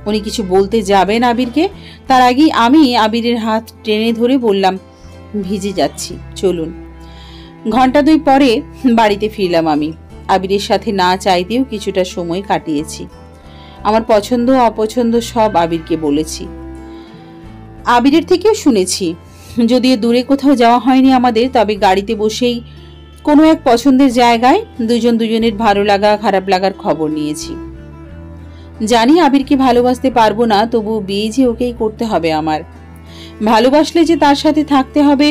উনি কিছু বলতে যাবেন আবিরকে, তার আগেই আমি আবিরের হাত টেনে ধরে বললাম, ভিজে যাচ্ছি, চলুন। ঘন্টা দুই পরে বাড়িতে ফিরলাম আমি। আবিরের সাথে না চাইতেও কিছুটা সময় কাটিয়েছি। আমার পছন্দ অপছন্দ সব আবিরকে বলেছি। আবিরের থেকেও শুনেছি, যদিও দূরে কোথাও যাওয়া হয়নি আমাদের, তবে গাড়িতে বসেই কোনো এক পছন্দের জায়গায় দুজন দুজনের ভালো লাগা খারাপ লাগার খবর নিয়েছি। জানি আবিরকে ভালোবাসতে পারবো না, তবু বিয়ে যে ওকেই করতে হবে আমার। ভালোবাসলে যে তার সাথে থাকতে হবে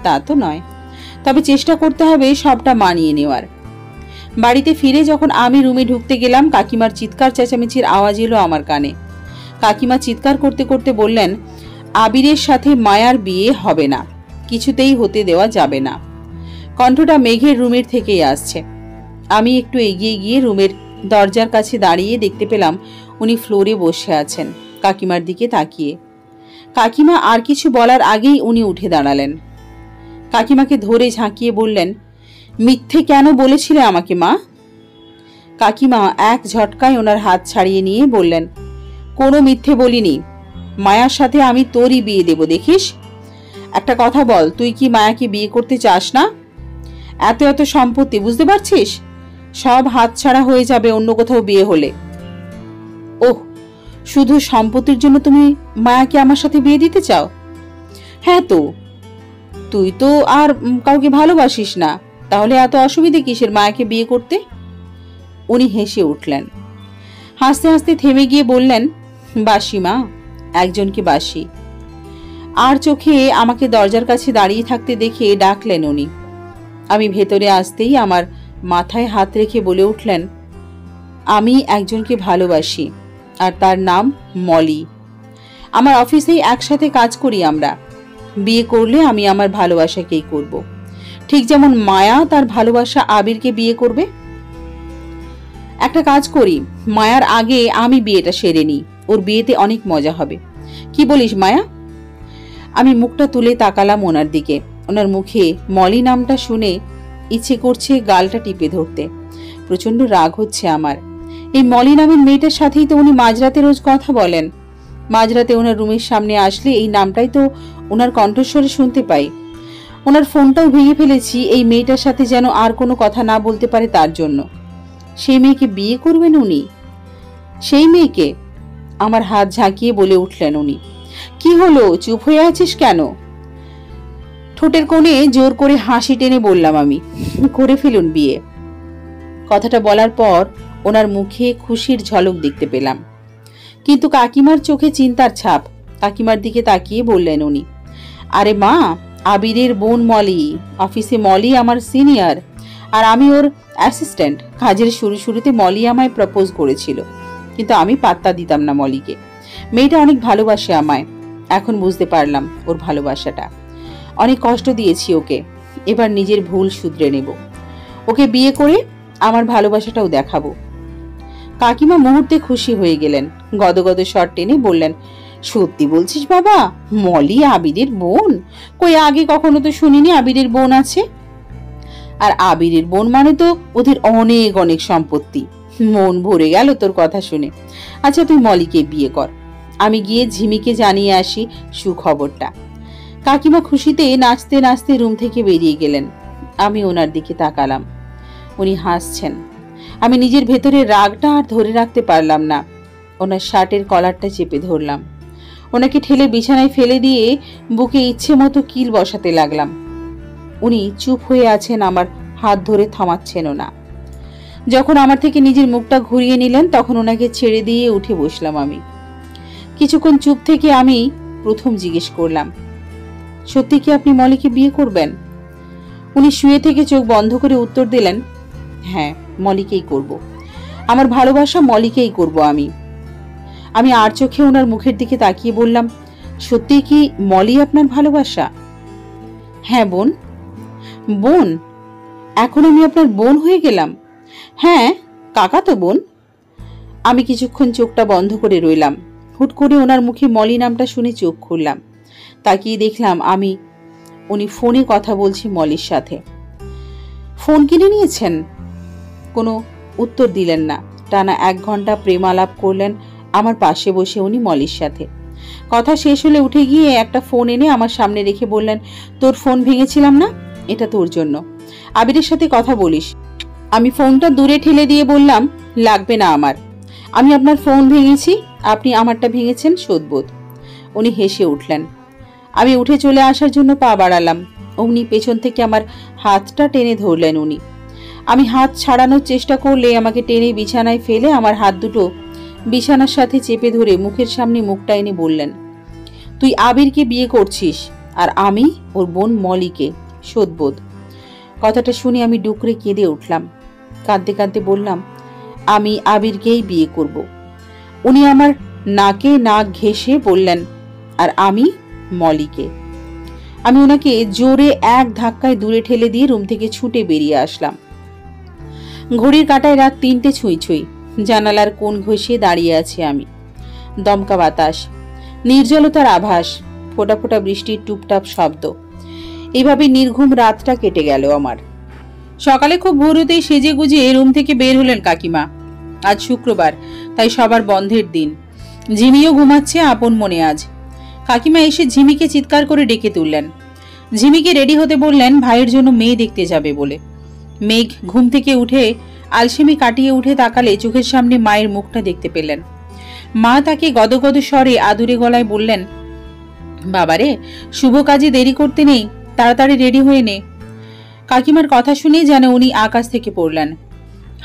তা তো নয়, তবে চেষ্টা করতে হবে সবটা মানিয়ে নেওয়ার। বাড়িতে ফিরে যখন আমি রুমে ঢুকতে গেলাম, কাকিমার চিৎকার চেঁচামেচির আওয়াজ এলো আমার কানে। কাকিমা চিৎকার করতে করতে বললেন, আবিরের সাথে মায়ার বিয়ে হবে না, কিছুতেই হতে দেওয়া যাবে না। কণ্ঠটা মেঘের রুমের থেকেই আসছে। আমি একটু এগিয়ে গিয়ে রুমের দরজার কাছে দাঁড়িয়ে দেখতে পেলাম উনি ফ্লোরে বসে আছেন, কাকিমার দিকে তাকিয়ে। কাকিমা আর কিছু বলার আগেই উনি উঠে দাঁড়ালেন। কাকিমাকে ধরে ঝাঁকিয়ে বললেন, মিথ্যে কেন বলেছিলে আমাকে মা? কাকিমা এক ঝটকায় ওনার হাত ছাড়িয়ে নিয়ে বললেন, কোনো মিথ্যে বলিনি, মায়ার সাথে আমি তোরই বিয়ে দেব, দেখিস। একটা কথা বল, তুই কি মায়াকে বিয়ে করতে চাস না? এত এত সম্পত্তি, বুঝতে পারছিস, সব হাতছাড়া হয়ে যাবে অন্য কোথাও বিয়ে হলে। ওহ, শুধু সম্পত্তির জন্য তুমি মায়াকে আমার সাথে বিয়ে দিতে চাও? হ্যাঁ তো, তুই তো আর কাউকে ভালোবাসিস না, তাহলে এত অসুবিধে কিসের মায়াকে বিয়ে করতে? উনি হেসে উঠলেন। হাসতে হাসতে থেমে গিয়ে বললেন, বাসি মা, একজনকে বাসি। আর চোখে আমাকে দরজার কাছে দাঁড়িয়ে থাকতে দেখে ডাকলেন উনি। আমি ভেতরে আসতেই আমার মাথায় হাত রেখে বলে উঠলেন, আমি একজনকে ভালোবাসি, আর তার নাম মলি। আমার অফিসেই একসাথে কাজ করি আমরা। বিয়ে করলে আমি আমার ভালোবাসাকেই করব, ঠিক যেমন মায়া তার ভালোবাসা আবিরকে বিয়ে করবে। একটা কাজ করি, মায়ার আগে আমি বিয়েটা সেরে নিই, ওর বিয়েতে অনেক মজা হবে। কি বলিস মায়া? আমি মুখটা তুলে তাকালাম ওনার দিকে। ওনার মুখে মলি নামটা শুনে ইচ্ছে করছে গালটা টিপে ধরতে। প্রচন্ড রাগ হচ্ছে আমার। এই মলি নামের মেয়েটার সাথেই তো উনি মাঝরাতে রোজ কথা বলেন। মাঝরাতে ওনার রুমের সামনে আসলে এই নামটাই তো ওনার কণ্ঠস্বরে শুনতে পাই। ওনার ফোনটাও ভেঙে ফেলেছি এই মেয়েটার সাথে যেন আর কোনো কথা না বলতে পারে তার জন্য। সেই মেয়েকে বিয়ে করবেন উনি? সেই মেয়েকে? আমার হাত ঝাঁকিয়ে বলে উঠলেন উনি। কি হলো, চুপ হয়ে আছিস কেন? ঠোঁটের কোণে জোর করে হাসি টেনে বললাম আমি, করে ফেলুন বিয়ে। কথাটা বলার পর ওনার মুখে খুশির ঝলক দেখতে পেলাম, কিন্তু কাকিমার চোখে চিন্তার ছাপ। কাকিমার দিকে তাকিয়ে বললেন উনি, আরে মা, আবিরের বোন মলি, অফিসে মলি আমার সিনিয়র, আর আমি ওর অ্যাসিস্ট্যান্ট। কাজের শুরুতে মলি আমায় প্রপোজ করেছিল, কিন্তু আমি পাত্তা দিতাম না মলিকে। মেয়েটা অনেক ভালোবাসে আমায়, এখন বুঝতে পারলাম ওর ভালোবাসাটা। অনেক কষ্ট দিয়েছি ওকে, এবার নিজের ভুল শুধরে নেব। ওকে বিয়ে করে আমার ভালোবাসাটাও দেখাবো। কাকিমা মুহূর্তে খুশি হয়ে গেলেন, গদগদ স্বর টেনে বললেন, সত্যি বলছিস বাবা? মলি আবিরের বোন? কই, আগে কখনো তো শুনিনি আবিরের বোন আছে। আর আবিরের বোন মানে তো ওদের অনেক অনেক সম্পত্তি। মন ভরে গেল তোর কথা শুনে। আচ্ছা, তুই মলিকে বিয়ে কর, আমি গিয়ে ঝিমিকে জানিয়ে আসি সুখবরটা। কাকিমা খুশিতে নাচতে নাচতে রুম থেকে বেরিয়ে গেলেন। আমি ওনার দিকে তাকালাম, উনি হাসছেন। আমি নিজের ভেতরের রাগটা আর ধরে রাখতে পারলাম না। ওনার শার্টের কলারটা চেপে ধরলাম, ওনাকে ঠেলে বিছানায় ফেলে দিয়ে বুকে ইচ্ছে মতো কিল বসাতে লাগলাম। উনি চুপ হয়ে আছেন, আমার হাত ধরে থামাচ্ছেনও না। যখন আমার থেকে নিজের মুখটা ঘুরিয়ে নিলেন, তখন ওনাকে ছেড়ে দিয়ে উঠে বসলাম আমি। কিছুক্ষণ চুপ থেকে আমি প্রথম জিজ্ঞেস করলাম, সত্যি কি আপনি মলিকে বিয়ে করবেন? উনি শুয়ে থেকে চোখ বন্ধ করে উত্তর দিলেন, হ্যাঁ, মলিকেই করব, আমার ভালোবাসা মলিকেই করব আমি। আমি আর চোখে ওনার মুখের দিকে তাকিয়ে বললাম, সত্যি কি মলি আপনার ভালোবাসা? হ্যাঁ বোন। বোন? এখন আমি আপনার বোন হয়ে গেলাম? হ্যাঁ, কাকা তো বোন। আমি কিছুক্ষণ চোখটা বন্ধ করে রইলাম। হুট করে ওনার মুখে মলি নামটা শুনে চোখ খুললাম। তাকিয়ে দেখলাম উনি ফোনে কথা বলছে মলির সাথে। ফোন কিনে নিয়েছেন? কোনো উত্তর দিলেন না। টানা 1 ঘন্টা প্রেমালাপ করলেন আমার পাশে বসে উনি মলির সাথে। কথা শেষ হলে উঠে গিয়ে একটা ফোন এনে আমার সামনে রেখে বললেন, তোর ফোন ভেঙেছিলাম না, এটা তোর জন্য, আবিরের সাথে কথা বলিস। আমি ফোনটা দূরে ঠেলে দিয়ে বললাম, লাগবে না আমার, আমি আপনার ফোন ভেঙেছি, আপনি আমারটা ভেঙেছেন, শোধবোধ। উনি হেসে উঠলেন। আমি উঠে চলে আসার জন্য পা বাড়ালাম, অমনি পেছন থেকে আমার হাতটা টেনে ধরলেন উনি। আমি হাত ছাড়ানোর চেষ্টা করলে আমাকে টেনে বিছানায় ফেলে আমার হাত দুটো বিছানার সাথে চেপে ধরে মুখের সামনে মুখটা এনে বললেন, তুই আবিরকে বিয়ে করছিস আর আমি ওর বোন মলিকে। সদবোধ। কথাটা শুনে আমি ডুকরে কেঁদে উঠলাম। কাঁদতে কাঁদতে বললাম, আমি আবিরকেই বিয়ে করব। উনি আমার নাকে নাক ঘেঁষে বললেন, আর আমি মলিকে। আমি ওনাকে জোরে এক ধাক্কায় দূরে ঠেলে দিয়ে রুম থেকে ছুটে বেরিয়ে আসলাম। ঘড়ির কাঁটায় রাত 3টে ছুঁই ছুঁই। জানালার কোণ ঘষে দাঁড়িয়ে আছি আমি। দমকা বাতাস, নির্জলতার আভাস, ফোঁটা ফোঁটা বৃষ্টির টুপটাপ শব্দ। এইভাবে নির্ঘুম রাতটা কেটে গেল আমার। সকালে খুব ভোর হতেই সেজে গুজে রুম থেকে বের হলেন কাকিমা। আজ শুক্রবার, তাই সবার বন্ধের দিন। ঝিমিও ঘুমাচ্ছে আপন মনে আজ। কাকিমা এসে ঝিমিকে চিৎকার করে ডেকে তুললেন। ঝিমিকে রেডি হতে বললেন ভাইয়ের জন্য মেয়ে দেখতে যাবে বলে। মেঘ ঘুম থেকে উঠে আলসেমি কাটিয়ে উঠে তাকালে চোখের সামনে মায়ের মুখটা দেখতে পেলেন। মা তাকে গদগদ স্বরে আদুরে গলায় বললেন, বাবারে, শুভ কাজে দেরি করতে নেই, তাড়াতাড়ি রেডি হয়ে নে। কাকিমার কথা শুনেই যেন উনি আকাশ থেকে পড়লেন।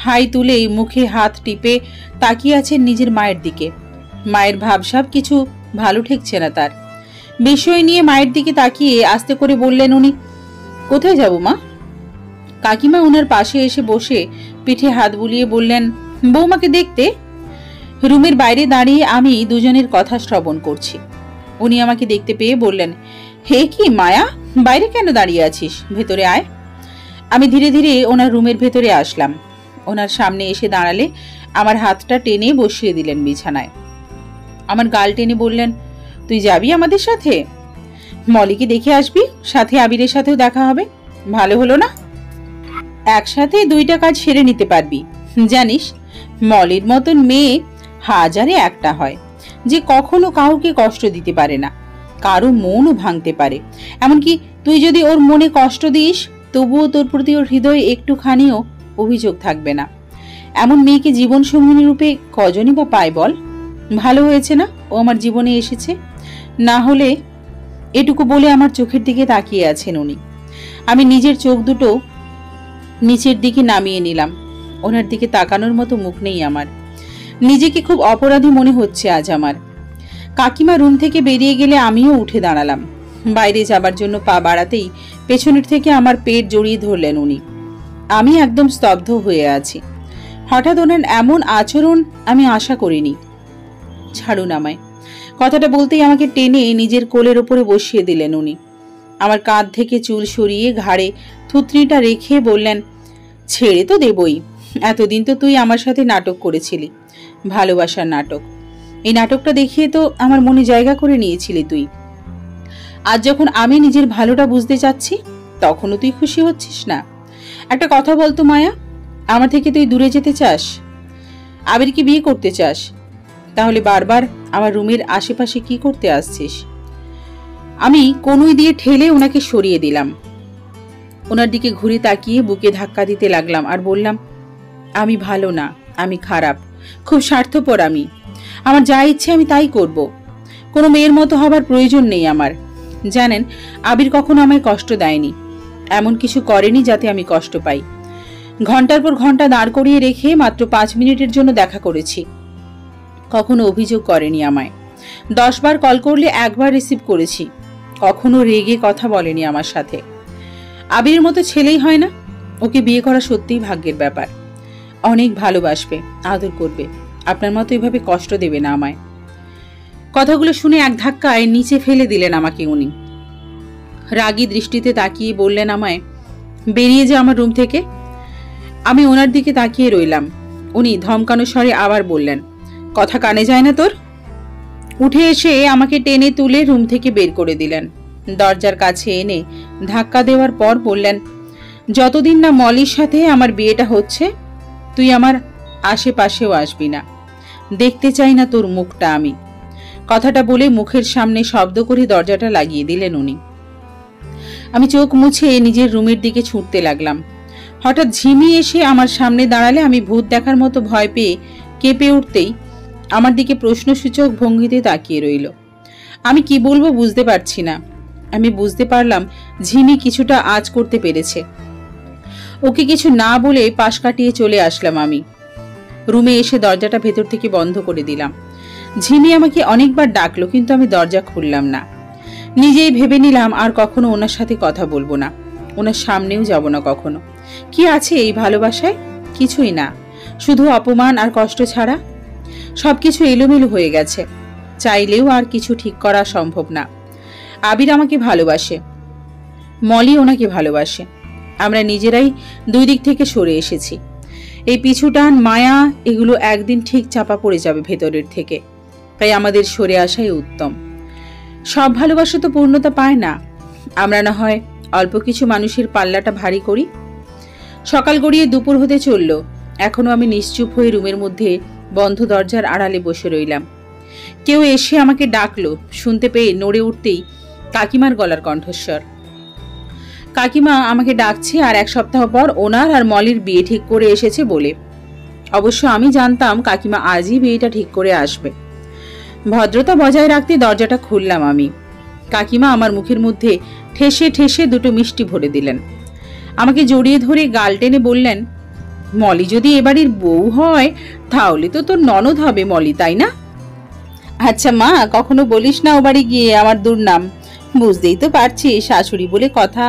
হাই তুলেই মুখে হাত টিপে তাকিয়ে আছেন নিজের মায়ের দিকে। মায়ের ভাবসাব কিছু ভালো ঠেকছে না তার। বিষয় নিয়ে মায়ের দিকে তাকিয়ে আস্তে করে বললেন উনি, কোথায় যাব মা? কাকিমা ওনার পাশে এসে বসে পিঠে হাত বুলিয়ে বললেন, বৌমাকে দেখতে। রুমের বাইরে দাঁড়িয়ে আমি দুজনের কথা শ্রবণ করছি। উনি আমাকে দেখতে পেয়ে বললেন, হে কি মায়া, বাইরে কেন দাঁড়িয়ে আছিস? ভেতরে আয়। আমি ধীরে ধীরে ওনার রুমের ভেতরে আসলাম। ওনার সামনে এসে দাঁড়ালে আমার হাতটা টেনে বসিয়ে দিলেন বিছানায়। আমার গাল টেনে বললেন, তুই যাবি আমাদের সাথে? মলিকে দেখে আসবি, সাথে আবিরের সাথেও দেখা হবে। ভালো হলো না? একসাথে 2টা কাজ সেরে নিতে পারবি। জানিস, মলির মতন মেয়ে হাজারে একটা হয়, যে কখনো কাউকে কষ্ট দিতে পারে না, কারো মনও ভাঙতে পারে। এমনকি তুই যদি ওর মনে কষ্ট দিস, তবুও তোর প্রতি ওর হৃদয়ে একটুখানিও অভিযোগ থাকবে না। এমন মেয়েকে জীবন সঙ্গিনী রূপে কজনই বা পায় বল? ভালো হয়েছে না ও আমার জীবনে এসেছে। না হলে, এটুকু বলে আমার চোখের দিকে তাকিয়ে আছেন উনি। আমি নিজের চোখ দুটো নিচের দিকে নামিয়ে নিলাম। ওনার দিকে তাকানোর মতো মুখ নেই আমার। নিজেকে খুব অপরাধী মনে হচ্ছে আজ আমার। কাকিমা রুম থেকে বেরিয়ে গেলে আমিও উঠে দাঁড়ালাম। বাইরে যাবার জন্য পা বাড়াতেই পেছনের থেকে আমার পেট জড়িয়ে ধরলেন উনি। আমি একদম স্তব্ধ হয়ে আছি। হঠাৎ ওনার এমন আচরণ আমি আশা করিনি। ছাড়ুন আমায়। কথাটা বলতেই আমাকে টেনে নিজের কোলের ওপরে বসিয়ে দিলেন উনি। আমার কাঁধ থেকে চুল সরিয়ে ঘাড়ে থুতনিটা রেখে বললেন, ছেড়ে তো দেবই। এতদিন তো তুই আমার সাথে নাটক করেছিলি, ভালোবাসার নাটক। এই নাটকটা দেখিয়ে তো আমার মনে জায়গা করে নিয়েছিলি তুই। আজ যখন আমি নিজের ভালোটা বুঝতে চাচ্ছি, তখনও তুই খুশি হচ্ছিস না। একটা কথা বলতো মায়া, আমার থেকে তুই দূরে যেতে চাস? আবিরকে বিয়ে করতে চাস? তাহলে বারবার আমার রুমের আশেপাশে কি করতে আসছিস? আমি কনুই দিয়ে ঠেলে ওনাকে সরিয়ে দিলাম। ওনার দিকে ঘুরে তাকিয়ে বুকে ধাক্কা দিতে লাগলাম আর বললাম, আমি ভালো না, আমি খারাপ, খুব স্বার্থপর আমি। আমার যা ইচ্ছে আমি তাই করব। কোনো মেয়ের মতো হবার প্রয়োজন নেই আমার। জানেন, আবির কখনো আমায় কষ্ট দেয়নি, এমন কিছু করেনি যাতে আমি কষ্ট পাই। ঘন্টার পর ঘন্টা দাঁড় করিয়ে রেখে মাত্র 5 মিনিটের জন্য দেখা করেছি। কখনো অভিযোগ করেনি আমায়। 10 বার কল করলে 1 বার রিসিভ করেছি। কখনো রেগে কথা বলেনি আমার সাথে। আবিরের মতো ছেলেই হয় না। ওকে বিয়ে করা সত্যিই ভাগ্যের ব্যাপার। অনেক ভালোবাসবে, আদর করবে, আপনার মতো এভাবে কষ্ট দেবে না আমায়। কথাগুলো শুনে এক ধাক্কায় নিচে ফেলে দিলেন আমাকে উনি। রাগী দৃষ্টিতে তাকিয়ে বললেন আমায়, বেরিয়ে যা আমার রুম থেকে। আমি ওনার দিকে তাকিয়ে রইলাম। উনি ধমকানো স্বরে আবার বললেন, কথা কানে যায় না তোর? উঠে এসে আমাকে টেনে তুলে রুম থেকে বের করে দিলেন। দরজার কাছে এনে ধাক্কা দেওয়ার পর বললেন, যতদিন না মলির সাথে আমার বিয়েটা হচ্ছে, তুই আমার আশেপাশেও আসবি না। দেখতে চাই না তোর মুখটা আমি। কথাটা বলে মুখের সামনে শব্দ করে দরজাটা লাগিয়ে দিলেন উনি। আমি চোখ মুছে নিজের রুমের দিকে ছুটতে লাগলাম। হঠাৎ ঝিমি এসে আমার সামনে দাঁড়ালে আমি ভূত দেখার মতো ভয় পেয়ে কেঁপে উঠতেই আমার দিকে প্রশ্নসূচক ভঙ্গিতে তাকিয়ে রইল। আমি কি বলবো বুঝতে পারছি না। আমি বুঝতে পারলাম ঝিমি কিছুটা আঁচ করতে পেরেছে। ওকে কিছু না বলে পাশ কাটিয়ে চলে আসলাম আমি। রুমে এসে দরজাটা ভেতর থেকে বন্ধ করে দিলাম। ঝিমি আমাকে অনেকবার ডাকলো, কিন্তু আমি দরজা খুললাম না। নিজেই ভেবে নিলাম আর কখনো ওনার সাথে কথা বলবো না, ওনার সামনেও যাব না কখনো। কি আছে এই ভালোবাসায়? কিছুই না, শুধু অপমান আর কষ্ট ছাড়া। সবকিছু এলোমেলো হয়ে গেছে, চাইলেও আর কিছু ঠিক করা সম্ভব না। আবির আমাকে ভালোবাসে, মলি ওনাকে ভালোবাসে। আমরা নিজেরাই দুই দিক থেকে সরে এসেছি। এই পিছুটান, মায়া, এগুলো একদিন ঠিক চাপা পড়ে যাবে ভেতরের থেকে। তাই আমাদের সরে আসাই উত্তম। সব ভালোবাসা তো পূর্ণতা পায় না। আমরা না হয় অল্প কিছু মানুষের পাল্লাটা ভারী করি। সকাল গড়িয়ে দুপুর হতে চলল। এখনো আমি নিশ্চুপ হয়ে রুমের মধ্যে বন্ধ দরজার আড়ালে বসে রইলাম। কেউ এসে আমাকে ডাকলো। শুনতে পেয়ে নড়ে উঠতেই কাকিমার গলার কণ্ঠস্বর। কাকিমা আমাকে ডাকছে আর এক সপ্তাহ পর ওনার আর মলির বিয়ে ঠিক করে এসেছে বলে। অবশ্য আমি জানতাম কাকিমা আজই বিয়েটা ঠিক করে আসবে। ভদ্রতা বজায় রাখতে দরজাটা খুললাম আমি। কাকিমা আমার মুখের মধ্যে ঠেসে ঠেসে দুটো মিষ্টি ভরে দিলেন। আমাকে জড়িয়ে ধরে গাল টেনে বললেন, মলি যদি এবাড়ির বউ হয় তাহলে তো তোর ননদ হবে মলি, তাই না? আচ্ছা মা, কখনো বলিস না ও বাড়ি গিয়ে আমার দুর্নাম। বুঝতেই তো পারছি, শাশুড়ি বলে কথা,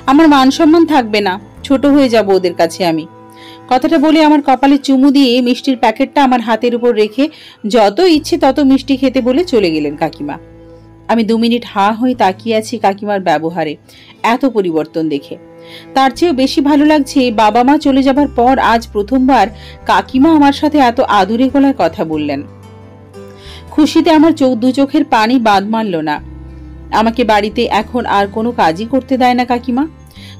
আমার মান সম্মান থাকবে না, ছোট হয়ে যাব ওদের কাছে আমি। কথাটা বলে আমার কপালে চুমু দিয়ে মিষ্টির প্যাকেটটা আমার হাতের উপর রেখে যত ইচ্ছে তত মিষ্টি খেতে বলে চলে গেলেন কাকিমা। আমি 2 মিনিট হা হয়ে তাকিয়ে আছি কাকিমার ব্যবহারে এত পরিবর্তন দেখে। তার চেয়েও বেশি ভালো লাগছে বাবা মা চলে যাবার পর আজ প্রথমবার কাকিমা আমার সাথে এত আদুরে গলায় কথা বললেন। খুশিতে আমার দু চোখের পানি বাঁধ মারল না। আমাকে বাড়িতে এখন আর কোনো কাজই করতে দেয় না কাকিমা।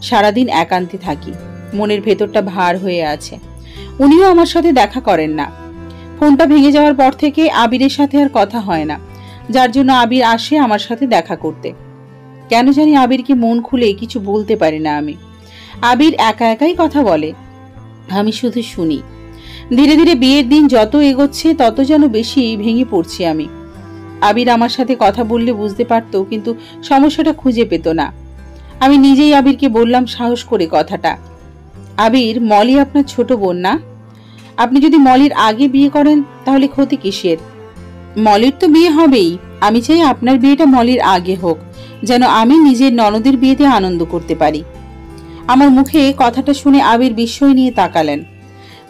সারাদিন একান্তে থাকি, মনের ভেতরটা ভার হয়ে আছে। উনিও আমার সাথে দেখা করেন না। ফোনটা ভেঙে যাওয়ার পর থেকে আবিরের সাথে আর কথা হয় না, যার জন্য আবির আসে আমার সাথে দেখা করতে। কেন জানি আবিরকে মন খুলে কিছু বলতে পারি না আমি। আবির একা একাই কথা বলে, আমি শুধু শুনি। ধীরে ধীরে বিয়ের দিন যত এগোচ্ছে তত যেন বেশি ভেঙে পড়ছি আমি। আবির আমার সাথে কথা বললে বুঝতে পারত, কিন্তু সমস্যাটা খুঁজে পেত না। আমি নিজেই আবিরকে বললাম সাহস করে কথাটা, আবির, মলি আপনার ছোট বোন না? আপনি যদি মলির আগে বিয়ে করেন তাহলে ক্ষতি কিসের? মলির তো বিয়ে হবেই, আমি চাই আপনার বিয়েটা মলির আগে হোক, যেন আমি নিজের ননদের বিয়েতে আনন্দ করতে পারি। আমার মুখে কথাটা শুনে আবির বিস্ময় নিয়ে তাকালেন।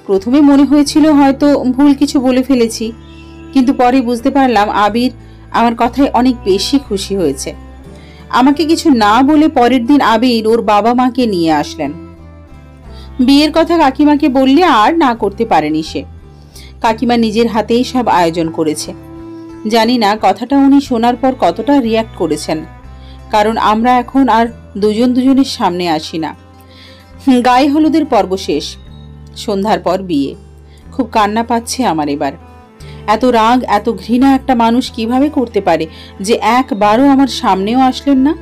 প্রথমে মনে হয়েছিল হয়তো ভুল কিছু বলে ফেলেছি, কিন্তু পরে বুঝতে পারলাম আবির আমার কথায় অনেক বেশি খুশি হয়েছে। আমাকে কিছু না বলে পরের দিন আবির ওর বাবা মাকে নিয়ে আসলেন। বিয়ের কথা কাকিমাকে বললে আর না করতে পারেনি সে। কাকিমা নিজের হাতেই সব আয়োজন করেছে। জানি না কথাটা উনি শোনার পর কতটা রিয়াক্ট করেছেন, কারণ আমরা এখন আর দুজন দুজনের সামনে আসি না। গায়ে হলুদের পর্ব শেষ, সন্ধ্যার পর বিয়ে। খুব কান্না পাচ্ছে আমার এবার। এত রাগ, এত ঘৃণা একটা মানুষ কিভাবে করতে পারে যে একবারও আমার সামনেও আসলেন না?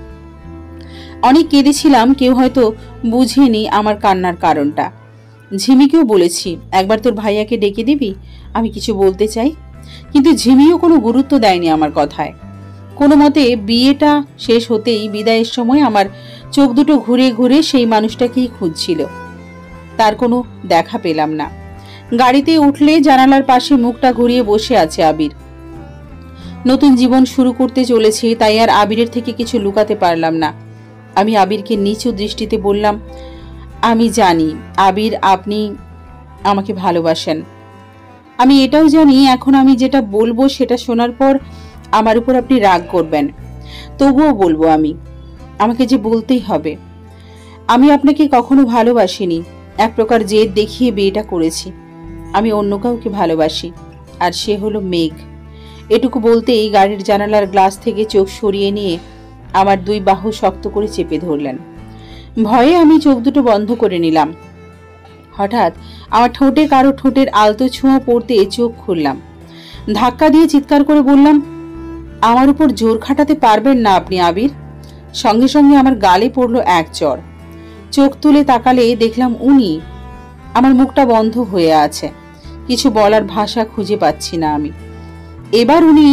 অনেক কেঁদেছিলাম, কেউ হয়তো বুঝেনি আমার কান্নার কারণটা। ঝিমিকেও বলেছি, একবার তোর ভাইয়াকে ডেকে দিবি, আমি কিছু বলতে চাই। কিন্তু ঝিমিও কোনো গুরুত্ব দেয়নি আমার কথায়। কোনো মতে বিয়েটা শেষ হতেই বিদায়ের সময় আমার চোখ দুটো ঘুরে ঘুরে সেই মানুষটাকেই খুঁজছিল। তার কোনো দেখা পেলাম না। গাড়িতে উঠলে জানালার পাশে মুখটা ঘুরিয়ে বসে আছে আবির। নতুন জীবন শুরু করতে চলেছে, তাই আর আবিরের থেকে কিছু লুকাতে পারলাম না। আমি আবিরকে নিচু দৃষ্টিতে বললাম, আমি জানি আবির, আপনি আমাকে ভালোবাসেন। আমি এটাও জানি এখন আমি যেটা বলবো সেটা শোনার পর আমার উপর আপনি রাগ করবেন, তবুও বলবো আমি, আমাকে যে বলতেই হবে। আমি আপনাকে কখনো ভালোবাসিনি, এক প্রকার জেদ দেখিয়ে বিয়েটা করেছি। আমি অন্য কাউকে ভালোবাসি, আর সে হলো মেঘ। এটুকু বলতেই গাড়ির জানালার গ্লাস থেকে চোখ সরিয়ে নিয়ে আমার 2 বাহু শক্ত করে চেপে ধরলেন। ভয়ে আমি চোখ দুটো বন্ধ করে নিলাম। হঠাৎ আমার ঠোঁটে কারো ঠোঁটের আলতো ছোঁয়া পড়তে চোখ খুললাম। ধাক্কা দিয়ে চিৎকার করে বললাম, আমার উপর জোর খাটাতে পারবেন না আপনি আবির। সঙ্গে সঙ্গে আমার গালে পড়লো এক চড়। চোখ তুলে তাকালে দেখলাম উনি। আমার মুখটা বন্ধ হয়ে আছে, কিছু বলার ভাষা খুঁজে পাচ্ছি না আমি। এবার উনি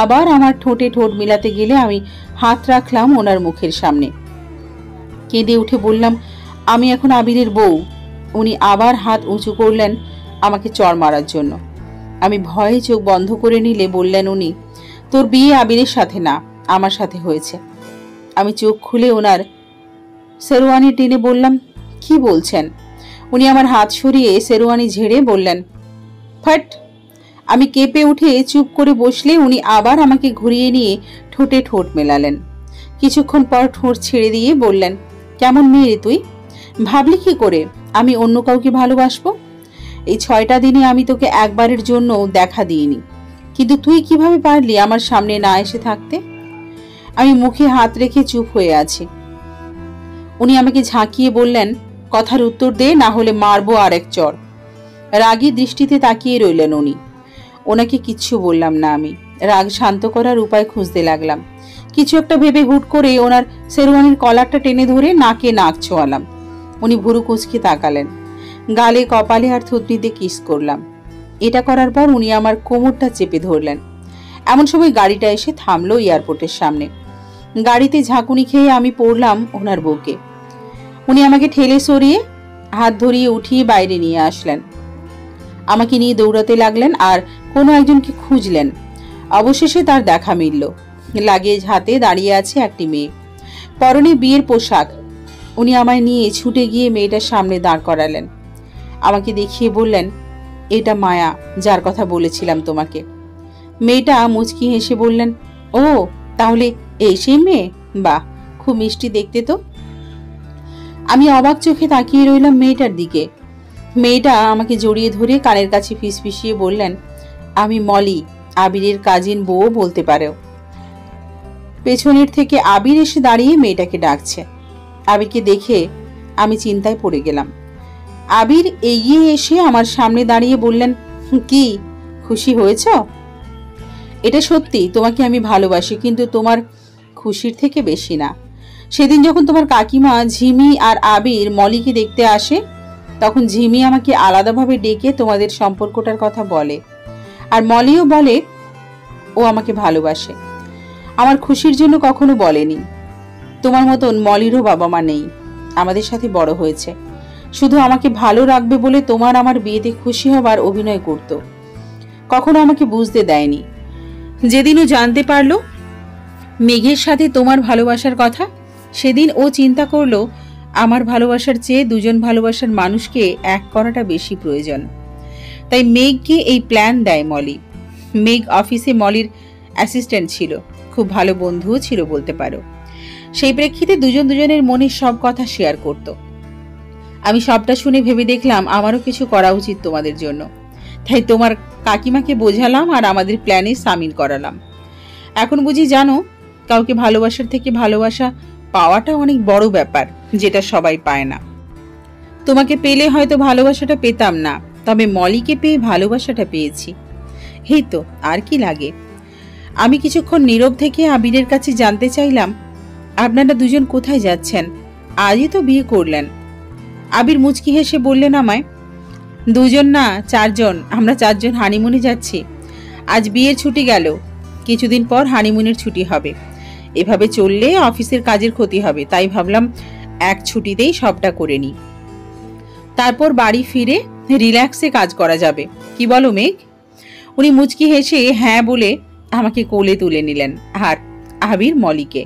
আবার আমার ঠোঁটে ঠোঁট মিলাতে গেলে আমি হাত রাখলাম ওনার মুখের সামনে। কেঁদে উঠে বললাম, আমি এখন আবিরের বউ। উনি আবার হাত উঁচু করলেন, আমাকে চড় মারার জন্য। আমি ভয়ে চোখ বন্ধ করে নিলে বললেন উনি, তোর বিয়ে আবিরের সাথে না, আমার সাথে হয়েছে। আমি চোখ খুলে ওনার শেরওয়ানি টেনে বললাম, কি বলছেন? উনি আমার হাত সরিয়ে শেরওয়ানি ঝেড়ে বললেন, ফাট। আমি কেঁপে উঠে চুপ করে বসলে উনি আবার আমাকে ঘুরিয়ে নিয়ে ঠোঁটে ঠোঁট মেলালেন। কিছুক্ষণ পর ঠোঁট ছেড়ে দিয়ে বললেন, কেমন মেয়ে রে তুই? ভাবলি কি করে আমি অন্য কাউকে ভালোবাসবো? এই 6টা দিনে আমি তোকে একবারের জন্য দেখা দিইনি, কিন্তু তুই কিভাবে পারলি আমার সামনে না এসে থাকতে? আমি মুখে হাত রেখে চুপ হয়ে আছি। উনি আমাকে ঝাঁকিয়ে বললেন, কথার উত্তর দে, না হলে মারবো আর এক চড়। রাগী দৃষ্টিতে তাকিয়ে রইলেন উনি। ওনাকে কিচ্ছু বললাম না। আমি রাগ শান্ত করার উপায় খুঁজতে লাগলাম। কিছু একটা ভেবে হুট করে ওনার শেরওয়ানির কলারটা টেনে ধরে নাকে নাক ছোঁয়ালাম। উনি ভুরু কুঁচকে তাকালেন। গালে, কপালে আর থুতনিতে কিস করলাম। এটা করার পর উনি আমার কোমরটা চেপে ধরলেন। এমন সময় গাড়িটা এসে থামলো এয়ারপোর্টের সামনে। গাড়িতে ঝাঁকুনি খেয়ে আমি পড়লাম ওনার বুকে। উনি আমাকে ঠেলে সরিয়ে হাত ধরিয়ে উঠিয়ে বাইরে নিয়ে আসলেন। আমাকে নিয়ে দৌড়াতে লাগলেন আর কোনো একজনকে খুঁজলেন। অবশেষে তার দেখা মিলল। লাগেজ হাতে দাঁড়িয়ে আছে একটি মেয়ে, পরনে বিয়ের পোশাক। উনি আমায় নিয়ে ছুটে গিয়ে মেয়েটার সামনে দাঁড় করালেন। আমাকে দেখিয়ে বললেন, এটা মায়া, যার কথা বলেছিলাম তোমাকে। মেয়েটা মুচকি হেসে বললেন, ও তাহলে এই সেই মেয়ে? বাহ, খুব মিষ্টি দেখতে তো। আমি অবাক চোখে তাকিয়ে রইলাম মেয়েটার দিকে। মেয়েটা আমাকে জড়িয়ে ধরে কানের কাছে ফিসফিসিয়ে বললেন, আমি মলি, আবিরের কাজিন বউ বলতে পারো। পেছনের থেকে আবির এসে দাঁড়িয়ে মেয়েটাকে ডাকছে। আবিরকে দেখে আমি চিন্তায় পড়ে গেলাম। আবির এগিয়ে এসে আমার সামনে দাঁড়িয়ে বললেন, কি খুশি হয়েছ? এটা সত্যি, তোমাকে আমি ভালোবাসি, কিন্তু তোমার খুশির থেকে বেশি না। সেদিন যখন তোমার কাকিমা ঝিমি আর আবির মলিকে দেখতে আসে, তখন ঝিমি আমাকে আলাদাভাবে ডেকে তোমাদের সম্পর্কটার কথা বলে, আর মলিও বলে ও আমাকে ভালোবাসে। আমার খুশির জন্য কখনো বলেনি। তোমার মতন মলিরও বাবা মা নেই, আমাদের সাথে বড় হয়েছে। শুধু আমাকে ভালো রাখবে বলে তোমার আমার বিয়েতে খুশি হবার অভিনয় করত, কখনো আমাকে বুঝতে দেয়নি। যেদিন ও জানতে পারলো মেঘের সাথে তোমার ভালোবাসার কথা, সেদিন ও চিন্তা করলো আমার ভালোবাসার চেয়ে দুজন ভালোবাসার মানুষকে এক করাটা বেশি প্রয়োজন। তাই মেঘকে এই প্ল্যান দেয় মলি। মেঘ অফিসে মলির অ্যাসিস্ট্যান্ট ছিল, খুব ভালো বন্ধুও ছিল বলতে পারো। সেই প্রেক্ষিতে দুজন দুজনের মনের সব কথা শেয়ার করত। আমি সবটা শুনে ভেবে দেখলাম আমারও কিছু করা উচিত তোমাদের জন্য। তাই তোমার কাকিমাকে বোঝালাম আর আমাদের প্ল্যানে সামিল করালাম। এখন বুঝি জানো, কাউকে ভালোবাসার থেকে ভালোবাসা পাওয়াটা অনেক বড় ব্যাপার, যেটা সবাই পায় না। তোমাকে পেলে হয়তো ভালোবাসাটা পেতাম না, তবে মলিকে পেয়ে ভালোবাসাটা পেয়েছি। এই তো, আর কি লাগে। আমি কিছুক্ষণ নীরব থেকে আবিরের কাছে জানতে চাইলাম, আপনারা দুজন কোথায় যাচ্ছেন? আজই তো বিয়ে করলেন। আবির মুচকি হেসে বললেন আমায়, দুজন না 4 জন, আমরা 4 জন হানিমুনে যাচ্ছি। আজ বিয়ের ছুটি গেল, কিছুদিন পর হানিমুনের ছুটি হবে। এভাবে চললে অফিসের কাজের ক্ষতি হবে, তাই ভাবলাম এক ছুটিতেই সবটা করে নিই, তারপর বাড়ি ফিরে রিল্যাক্সে কাজ করা যাবে। কি বলো মেঘ? উনি মুচকি হেসে হ্যাঁ বলে আমাকে কোলে তুলে নিলেন, আর আবির মলিকে।